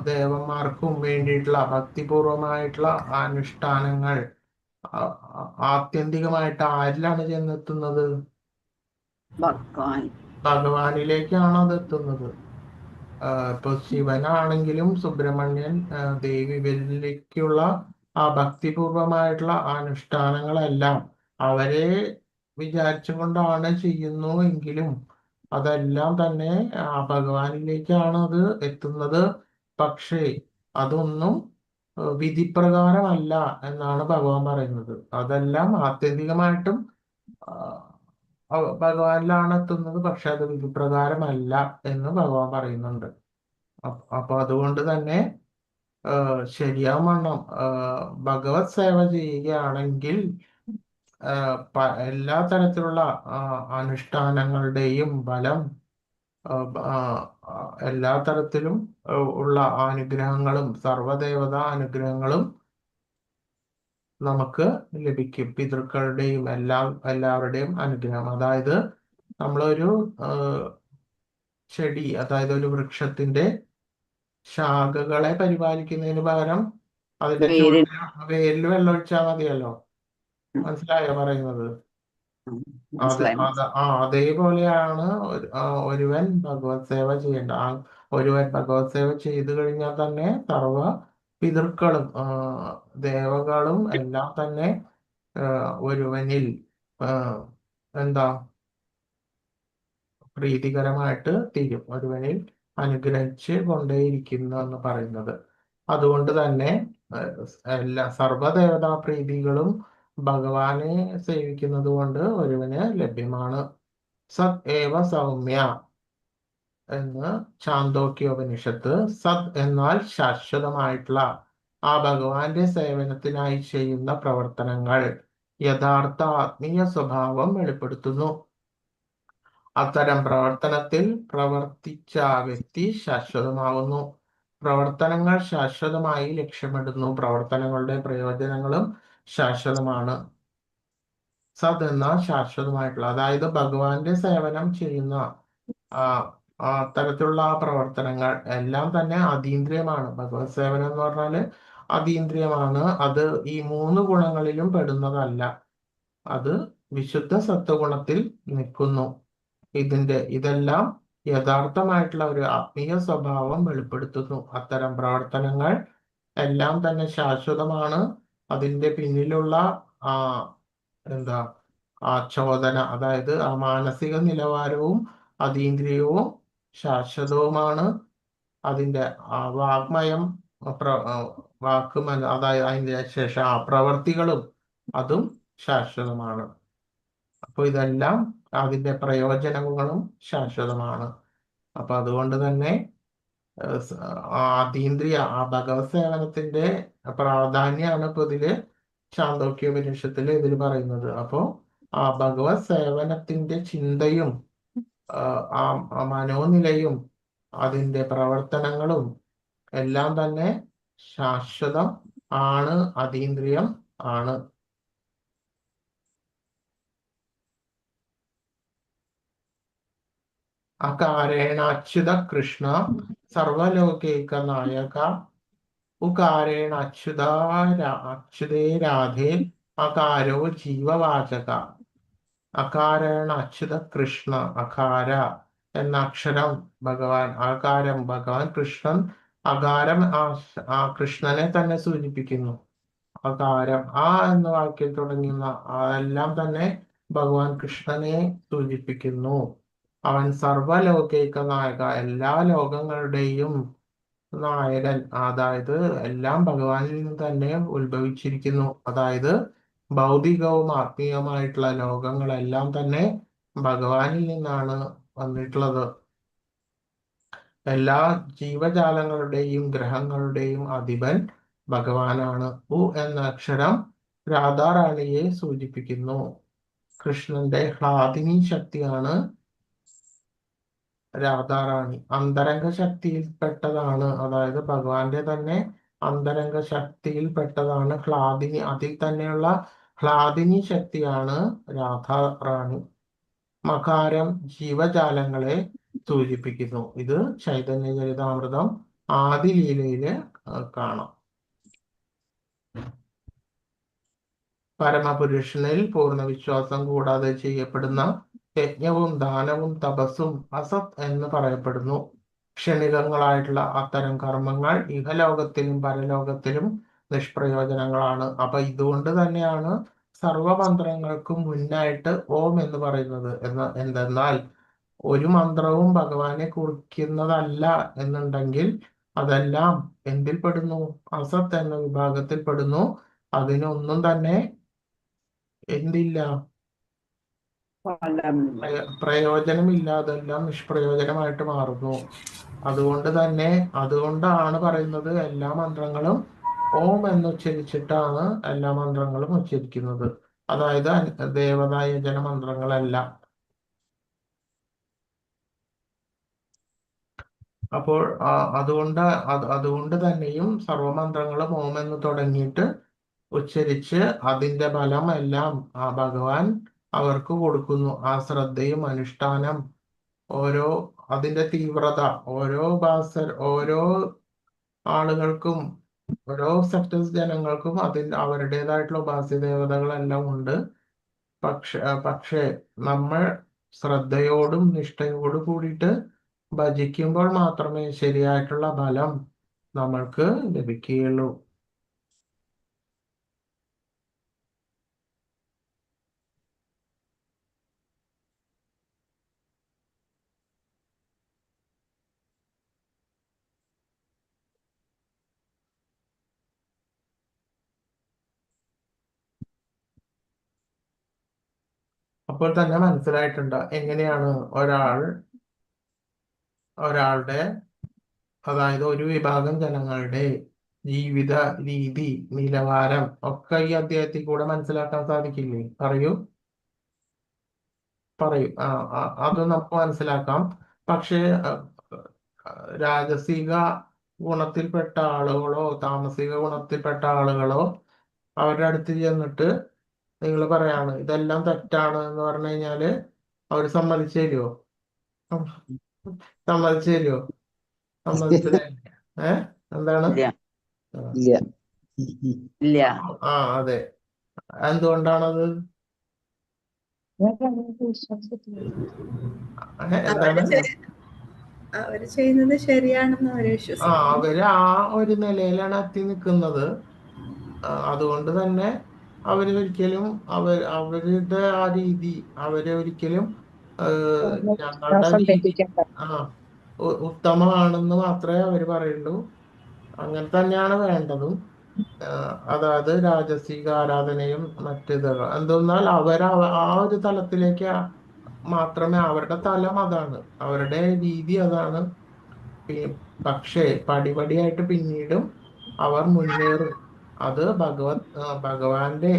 ദേവന്മാർക്കും വേണ്ടിയിട്ടുള്ള ഭക്തിപൂർവമായിട്ടുള്ള അനുഷ്ഠാനങ്ങൾ ആത്യന്തികമായിട്ട് ആരിലാണ് ചെന്നെത്തുന്നത്? ഭഗവാനിലേക്കാണ് അത് എത്തുന്നത്. ഇപ്പൊ ശിവനാണെങ്കിലും സുബ്രഹ്മണ്യൻ, ദേവി, ഇവരിലേക്കുള്ള ആ ഭക്തിപൂർവമായിട്ടുള്ള അനുഷ്ഠാനങ്ങളെല്ലാം അവരെ വിചാരിച്ചുകൊണ്ടാണ് ചെയ്യുന്നു എങ്കിലും അതെല്ലാം തന്നെ ഭഗവാനിലേക്കാണ് അത് എത്തുന്നത്. പക്ഷേ അതൊന്നും വിധിപ്രകാരമല്ല എന്നാണ് ഭഗവാൻ പറയുന്നത്. അതെല്ലാം ആത്യന്തികമായിട്ടും ഭഗവാനിലാണ് എത്തുന്നത്. പക്ഷെ അത് വിധിപ്രകാരമല്ല എന്ന് ഭഗവാൻ പറയുന്നുണ്ട്. അപ്പൊ അതുകൊണ്ട് തന്നെ ശരിയാവണ്ണം ഭഗവത് സേവ ചെയ്യുകയാണെങ്കിൽ എല്ലാ തരത്തിലുള്ള അനുഷ്ഠാനങ്ങളുടെയും ഫലം, എല്ലാ തരത്തിലും ഉള്ള അനുഗ്രഹങ്ങളും സർവദേവതാ അനുഗ്രഹങ്ങളും നമുക്ക് ലഭിക്കും. പിതൃക്കളുടെയും എല്ലാവരുടെയും അനുഗ്രഹം. അതായത് നമ്മളൊരു ചെടി, അതായത് ഒരു വൃക്ഷത്തിന്റെ ശാഖകളെ പരിപാലിക്കുന്നതിന് പകരം അതിന്റെ വേരിൽ വെള്ളമൊഴിച്ചാൽ മതിയല്ലോ. മനസ്സിലായോ പറയുന്നത്? അതേപോലെയാണ് ഒരുവൻ ഭഗവത് സേവ ചെയ്യേണ്ട. ഒരുവൻ ഭഗവത് സേവ ചെയ്തു കഴിഞ്ഞാൽ തന്നെ സർവ പിതൃക്കളും ദേവകളും എല്ലാം തന്നെ ഒരുവനിൽ എന്താ പ്രീതികരമായിട്ട് തീരും, ഒരുവനിൽ അനുഗ്രഹിച്ച് കൊണ്ടേയിരിക്കുന്നു എന്ന് പറയുന്നത്. അതുകൊണ്ട് തന്നെ എല്ലാ സർവ്വദേവതാ പ്രീതികളും ഭഗവാനെ സേവിക്കുന്നത് കൊണ്ട് ഒരുവന് ലഭ്യമാണ്. സത് ഏവ സൗമ്യ എന്ന് ചാന്തോക്യോപനിഷത്ത്. സത് എന്നാൽ ശാശ്വതമായിട്ടുള്ള, ആ ഭഗവാന്റെ സേവനത്തിനായി ചെയ്യുന്ന പ്രവർത്തനങ്ങൾ യഥാർത്ഥ ആത്മീയ സ്വഭാവം വെളിപ്പെടുത്തുന്നു. അത്തരം പ്രവർത്തനത്തിൽ പ്രവർത്തിച്ച വ്യക്തി ശാശ്വതമാവുന്നു. പ്രവർത്തനങ്ങൾ ശാശ്വതമായി ലക്ഷ്യമിടുന്നു. പ്രവർത്തനങ്ങളുടെ പ്രയോജനങ്ങളും ശാശ്വതമാണ്. സത് എന്ന ശാശ്വതമായിട്ടുള്ള, അതായത് ഭഗവാന്റെ സേവനം ചെയ്യുന്ന അത്തരത്തിലുള്ള പ്രവർത്തനങ്ങൾ എല്ലാം തന്നെ അതീന്ദ്രിയമാണ്. ഭഗവത് സേവനം എന്ന് പറഞ്ഞാല് അതീന്ദ്രിയമാണ്. അത് ഈ 3 ഗുണങ്ങളിലും പെടുന്നതല്ല. അത് വിശുദ്ധ സത്വഗുണത്തിൽ നിൽക്കുന്നു. ഇതെല്ലാം യഥാർത്ഥമായിട്ടുള്ള ഒരു ആത്മീയ സ്വഭാവം വെളിപ്പെടുത്തുന്നു. അത്തരം പ്രവർത്തനങ്ങൾ എല്ലാം തന്നെ ശാശ്വതമാണ്. അതിന്റെ പിന്നിലുള്ള ചോദന, അതായത് ആ മാനസിക നിലവാരവും അതീന്ദ്രിയവും ശാശ്വതവുമാണ്. അതിന്റെ വാഗ്മയം, അതായത് അതിന്റെ ശേഷം പ്രവർത്തികളും അതും ശാശ്വതമാണ്. അപ്പോൾ ഇതെല്ലാം അതിന്റെ പ്രയോജനങ്ങളും ശാശ്വതമാണ്. അപ്പൊ അതുകൊണ്ട് തന്നെ അതീന്ദ്രിയ ഭഗവത് സേവനത്തിന്റെ പ്രാധാന്യമാണ് ഇപ്പൊ ഇതില് ചാന്തോക്യോപനിഷത്തില് ഇതിൽ പറയുന്നത്. അപ്പോ ആ ഭഗവത് സേവനത്തിന്റെ ചിന്തയും മനോനിലയും അതിന്റെ പ്രവർത്തനങ്ങളും എല്ലാം തന്നെ ശാശ്വതം ആണ്, അതീന്ദ്രിയം ആണ്. അകാരേണാച്യുത കൃഷ്ണ സർവലോകൈക നായക ഉകാരേണ അച്യുതേ രാധേ അകാരോ ജീവവാചക. അകാരേണ അച്യുത കൃഷ്ണ, അകാര എന്ന അക്ഷരം ഭഗവാൻ, ആകാരം ഭഗവാൻ കൃഷ്ണൻ, അകാരം ആ കൃഷ്ണനെ തന്നെ സൂചിപ്പിക്കുന്നു. അകാരം എന്ന വാക്യം തുടങ്ങുന്ന അതെല്ലാം തന്നെ ഭഗവാൻ കൃഷ്ണനെ സൂചിപ്പിക്കുന്നു. അവൻ സർവലോകൈക നായക, എല്ലാ ലോകങ്ങളുടെയും നായകൻ. അതായത് എല്ലാം ഭഗവാനിൽ നിന്ന് തന്നെ ഉത്ഭവിച്ചിരിക്കുന്നു. അതായത് ഭൗതികവും ആത്മീയവുമായിട്ടുള്ള ലോകങ്ങളെല്ലാം തന്നെ ഭഗവാനിൽ നിന്നാണ് വന്നിട്ടുള്ളത്. എല്ലാ ജീവജാലങ്ങളുടെയും ഗ്രഹങ്ങളുടെയും അധിപൻ ഭഗവാനാണ്. ഉ എന്ന അക്ഷരം രാധാറാണിയെ സൂചിപ്പിക്കുന്നു. കൃഷ്ണന്റെ ഹ്ലാദിനി ശക്തിയാണ് രാധാറാണി. അന്തരംഗ ശക്തിയിൽപ്പെട്ടതാണ്, അതായത് ഭഗവാന്റെ തന്നെ അന്തരംഗ ശക്തിയിൽപ്പെട്ടതാണ് ഹ്ലാദിനി. അതിൽ തന്നെയുള്ള ഹ്ലാദിനി ശക്തിയാണ് രാധാറാണി. മകാരം ജീവജാലങ്ങളെ സൂചിപ്പിക്കുന്നു. ഇത് ചൈതന്യ ചരിതാമൃതം ആദിലീലയില് കാണാം. പരമപുരുഷനിൽ പൂർണ്ണ വിശ്വാസം കൂടാതെ ചെയ്യപ്പെടുന്ന യജ്ഞവും ദാനവും തപസ്സും അസത് എന്ന് പറയപ്പെടുന്നു. ക്ഷണികങ്ങളായിട്ടുള്ള അത്തരം കർമ്മങ്ങൾ ഇഹലോകത്തിലും പരലോകത്തിലും നിഷ്പ്രയോജനങ്ങളാണ്. അപ്പൊ ഇതുകൊണ്ട് തന്നെയാണ് സർവമന്ത്രങ്ങൾക്കും മുന്നായിട്ട് ഓം എന്ന് പറയുന്നത്. എന്തെന്നാൽ ഒരു മന്ത്രവും ഭഗവാനെ കുറിക്കുന്നതല്ല എന്നുണ്ടെങ്കിൽ അതെല്ലാം എന്തിൽ പെടുന്നു? അസത്ത് എന്ന വിഭാഗത്തിൽ പെടുന്നു. അതിനൊന്നും തന്നെ എന്തില്ല, പ്രയോജനമില്ലാതെല്ലാം നിഷ്പ്രയോജനമായിട്ട് മാറുന്നു. അതുകൊണ്ടാണ് പറയുന്നത് എല്ലാ മന്ത്രങ്ങളും ഓം എന്നുച്ചരിച്ചിട്ടാണ് എല്ലാ മന്ത്രങ്ങളും ഉച്ചരിക്കുന്നത്. അതായത് ദേവതായജന മന്ത്രങ്ങളല്ല. അപ്പോൾ അതുകൊണ്ട് തന്നെയും സർവമന്ത്രങ്ങളും ഓം എന്ന് തുടങ്ങിയിട്ട് ഉച്ചരിച്ച് അതിന്റെ ഫലം എല്ലാം ആ ഭഗവാൻ അവർക്ക് കൊടുക്കുന്നു. ആ ശ്രദ്ധയും അനുഷ്ഠാനം, അതിന്റെ തീവ്രത ഓരോ ആളുകൾക്കും, ഓരോ സെക്ടേഴ്സ് ജനങ്ങൾക്കും അവരുടേതായിട്ടുള്ള ഉപാസ്യ ദേവതകളെല്ലാം ഉണ്ട്. പക്ഷേ നമ്മൾ ശ്രദ്ധയോടും നിഷ്ഠയോടും കൂടിയിട്ട് ഭജിക്കുമ്പോൾ മാത്രമേ ശരിയായിട്ടുള്ള ഫലം നമ്മൾക്ക് ലഭിക്കുകയുള്ളൂ. അപ്പോൾ തന്നെ മനസ്സിലായിട്ടുണ്ട് എങ്ങനെയാണ് ഒരാളുടെ അതായത് ഒരു വിഭാഗം ജനങ്ങളുടെ ജീവിത രീതി നിലവാരം ഒക്കെ ഈ അധ്യായത്തിൽ കൂടെ മനസ്സിലാക്കാൻ സാധിക്കില്ലേ? പറയൂ. അത് നമുക്ക് മനസ്സിലാക്കാം. പക്ഷേ രാജസിക ഗുണത്തിൽപ്പെട്ട ആളുകളോ താമസിക ഗുണത്തിൽപ്പെട്ട ആളുകളോ അവരുടെ അടുത്ത് ചെന്നിട്ട് നിങ്ങൾ പറയാണ് ഇതെല്ലാം തെറ്റാണ് എന്ന് പറഞ്ഞു കഴിഞ്ഞാല് അവർ സമ്മതിച്ചു തരുമോ? സമ്മതിച്ചു തരുമോ? സമ്മതിച്ചില്ലേ? എന്താണ്? ഇല്ല. ഇല്ല. അതെ. എന്തുകൊണ്ടാണത്? എന്താണ്? അവര് ചെയ്യുന്നത് ശരിയാണെന്ന് അവര് വിശ്വസിക്കും. അവര് ആ ഒരു നിലയിലാണ് എത്തി നിൽക്കുന്നത്. അതുകൊണ്ട് തന്നെ അവര് ഒരിക്കലും അവരുടെ ആ രീതി അവരെ ഒരിക്കലും ഞങ്ങളുടെ രീതി ഉത്തമമാണെന്ന് മാത്രമേ അവര് പറയുള്ളൂ. അങ്ങനെ തന്നെയാണ് വേണ്ടതും. അതായത് രാജസിക ആരാധനയും മറ്റിതുകൾ എന്തെന്നാൽ ആ ഒരു തലത്തിലേക്ക് മാത്രമേ അവരുടെ തലം അതാണ്, അവരുടെ രീതി അതാണ്. പക്ഷേ പടിപടിയായിട്ട് പിന്നീടും അവർ മുന്നേറും. അത് ഭഗവാന്റെ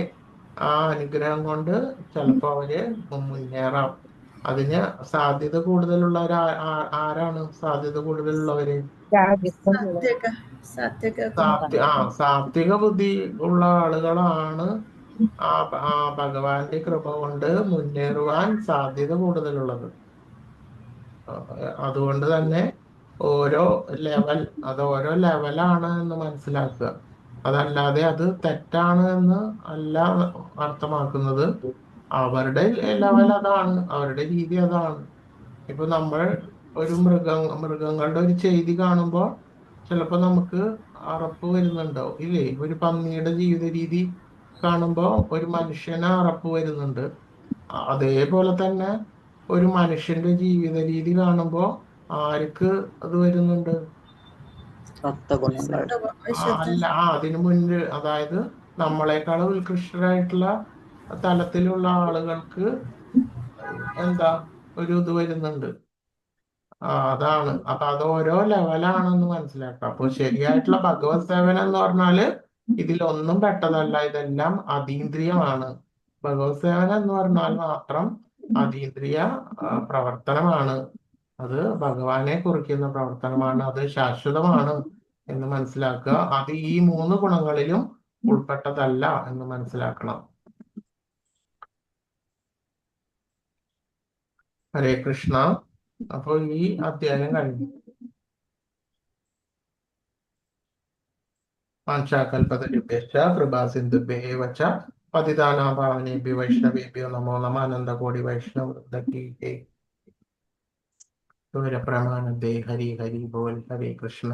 ആ അനുഗ്രഹം കൊണ്ട് ചിലപ്പോ അവര് മുന്നേറാം. അതിന് സാധ്യത കൂടുതലുള്ളവർ ആരാണ്? സാധ്യത കൂടുതലുള്ളവര് സാത്വിക ബുദ്ധി ഉള്ള ആളുകളാണ് ആ ഭഗവാന്റെ കൃപ കൊണ്ട് മുന്നേറുവാൻ സാധ്യത കൂടുതലുള്ളത്. അതുകൊണ്ട് തന്നെ ഓരോ ലെവലാണ് എന്ന് മനസ്സിലാക്കുക. അതല്ലാതെ അത് തെറ്റാണ് എന്ന് അല്ല അർത്ഥമാക്കുന്നത്. അവരുടെ ലെവൽ അതാണ്, അവരുടെ രീതി അതാണ്. ഇപ്പൊ നമ്മൾ ഒരു മൃഗങ്ങളുടെ ഒരു ചെയ്തി കാണുമ്പോൾ ചിലപ്പോ നമുക്ക് അറപ്പ് വരുന്നുണ്ടോ? ഇല്ലേ? ഒരു പന്നിയുടെ ജീവിത രീതി കാണുമ്പോൾ ഒരു മനുഷ്യന് അറപ്പ് വരുന്നുണ്ട്. അതേപോലെ തന്നെ ഒരു മനുഷ്യന്റെ ജീവിത രീതി കാണുമ്പോൾ ആർക്ക് അത് വരുന്നുണ്ട്? അതിനു മുൻപ് അതായത് നമ്മളെക്കാൾ ഉത്കൃഷ്ടരായിട്ടുള്ള തലത്തിലുള്ള ആളുകൾക്ക് എന്താ ഒരു ഇത് വരുന്നുണ്ട്. അതാണ്. അപ്പൊ അത് ഓരോ ലെവലാണെന്ന് മനസ്സിലാക്കാം. അപ്പൊ ശരിയായിട്ടുള്ള ഭഗവത് സേവനം എന്ന് പറഞ്ഞാല് ഇതിലൊന്നും പെട്ടതല്ല. ഇതെല്ലാം അതീന്ദ്രിയമാണ്. ഭഗവത് സേവനം എന്ന് പറഞ്ഞാൽ മാത്രം അതീന്ദ്രിയ പ്രവർത്തനമാണ്. അത് ഭഗവാനെ കുറിക്കുന്ന പ്രവർത്തനമാണ്. അത് ശാശ്വതമാണ് എന്ന് മനസ്സിലാക്കുക. അത് ഈ 3 ഗുണങ്ങളിലും ഉൾപ്പെട്ടതല്ല എന്ന് മനസ്സിലാക്കണം. ഹരേ കൃഷ്ണ. അപ്പോൾ ഈ അധ്യായം കഴിഞ്ഞു. വാഞ്ചാകൽപതരുഭ്യശ്ച കൃപാസിന്ധുഭ്യഃ വച പതിതാനാം പാവനേഭ്യോ വൈഷ്ണവേഭ്യോ നമോ നമഃ. അനന്തകോടി വൈഷ്ണവ പ്രമാനന്ദേ. ഹരി ഹരി ബോൽ. ഹരേ കൃഷ്ണ.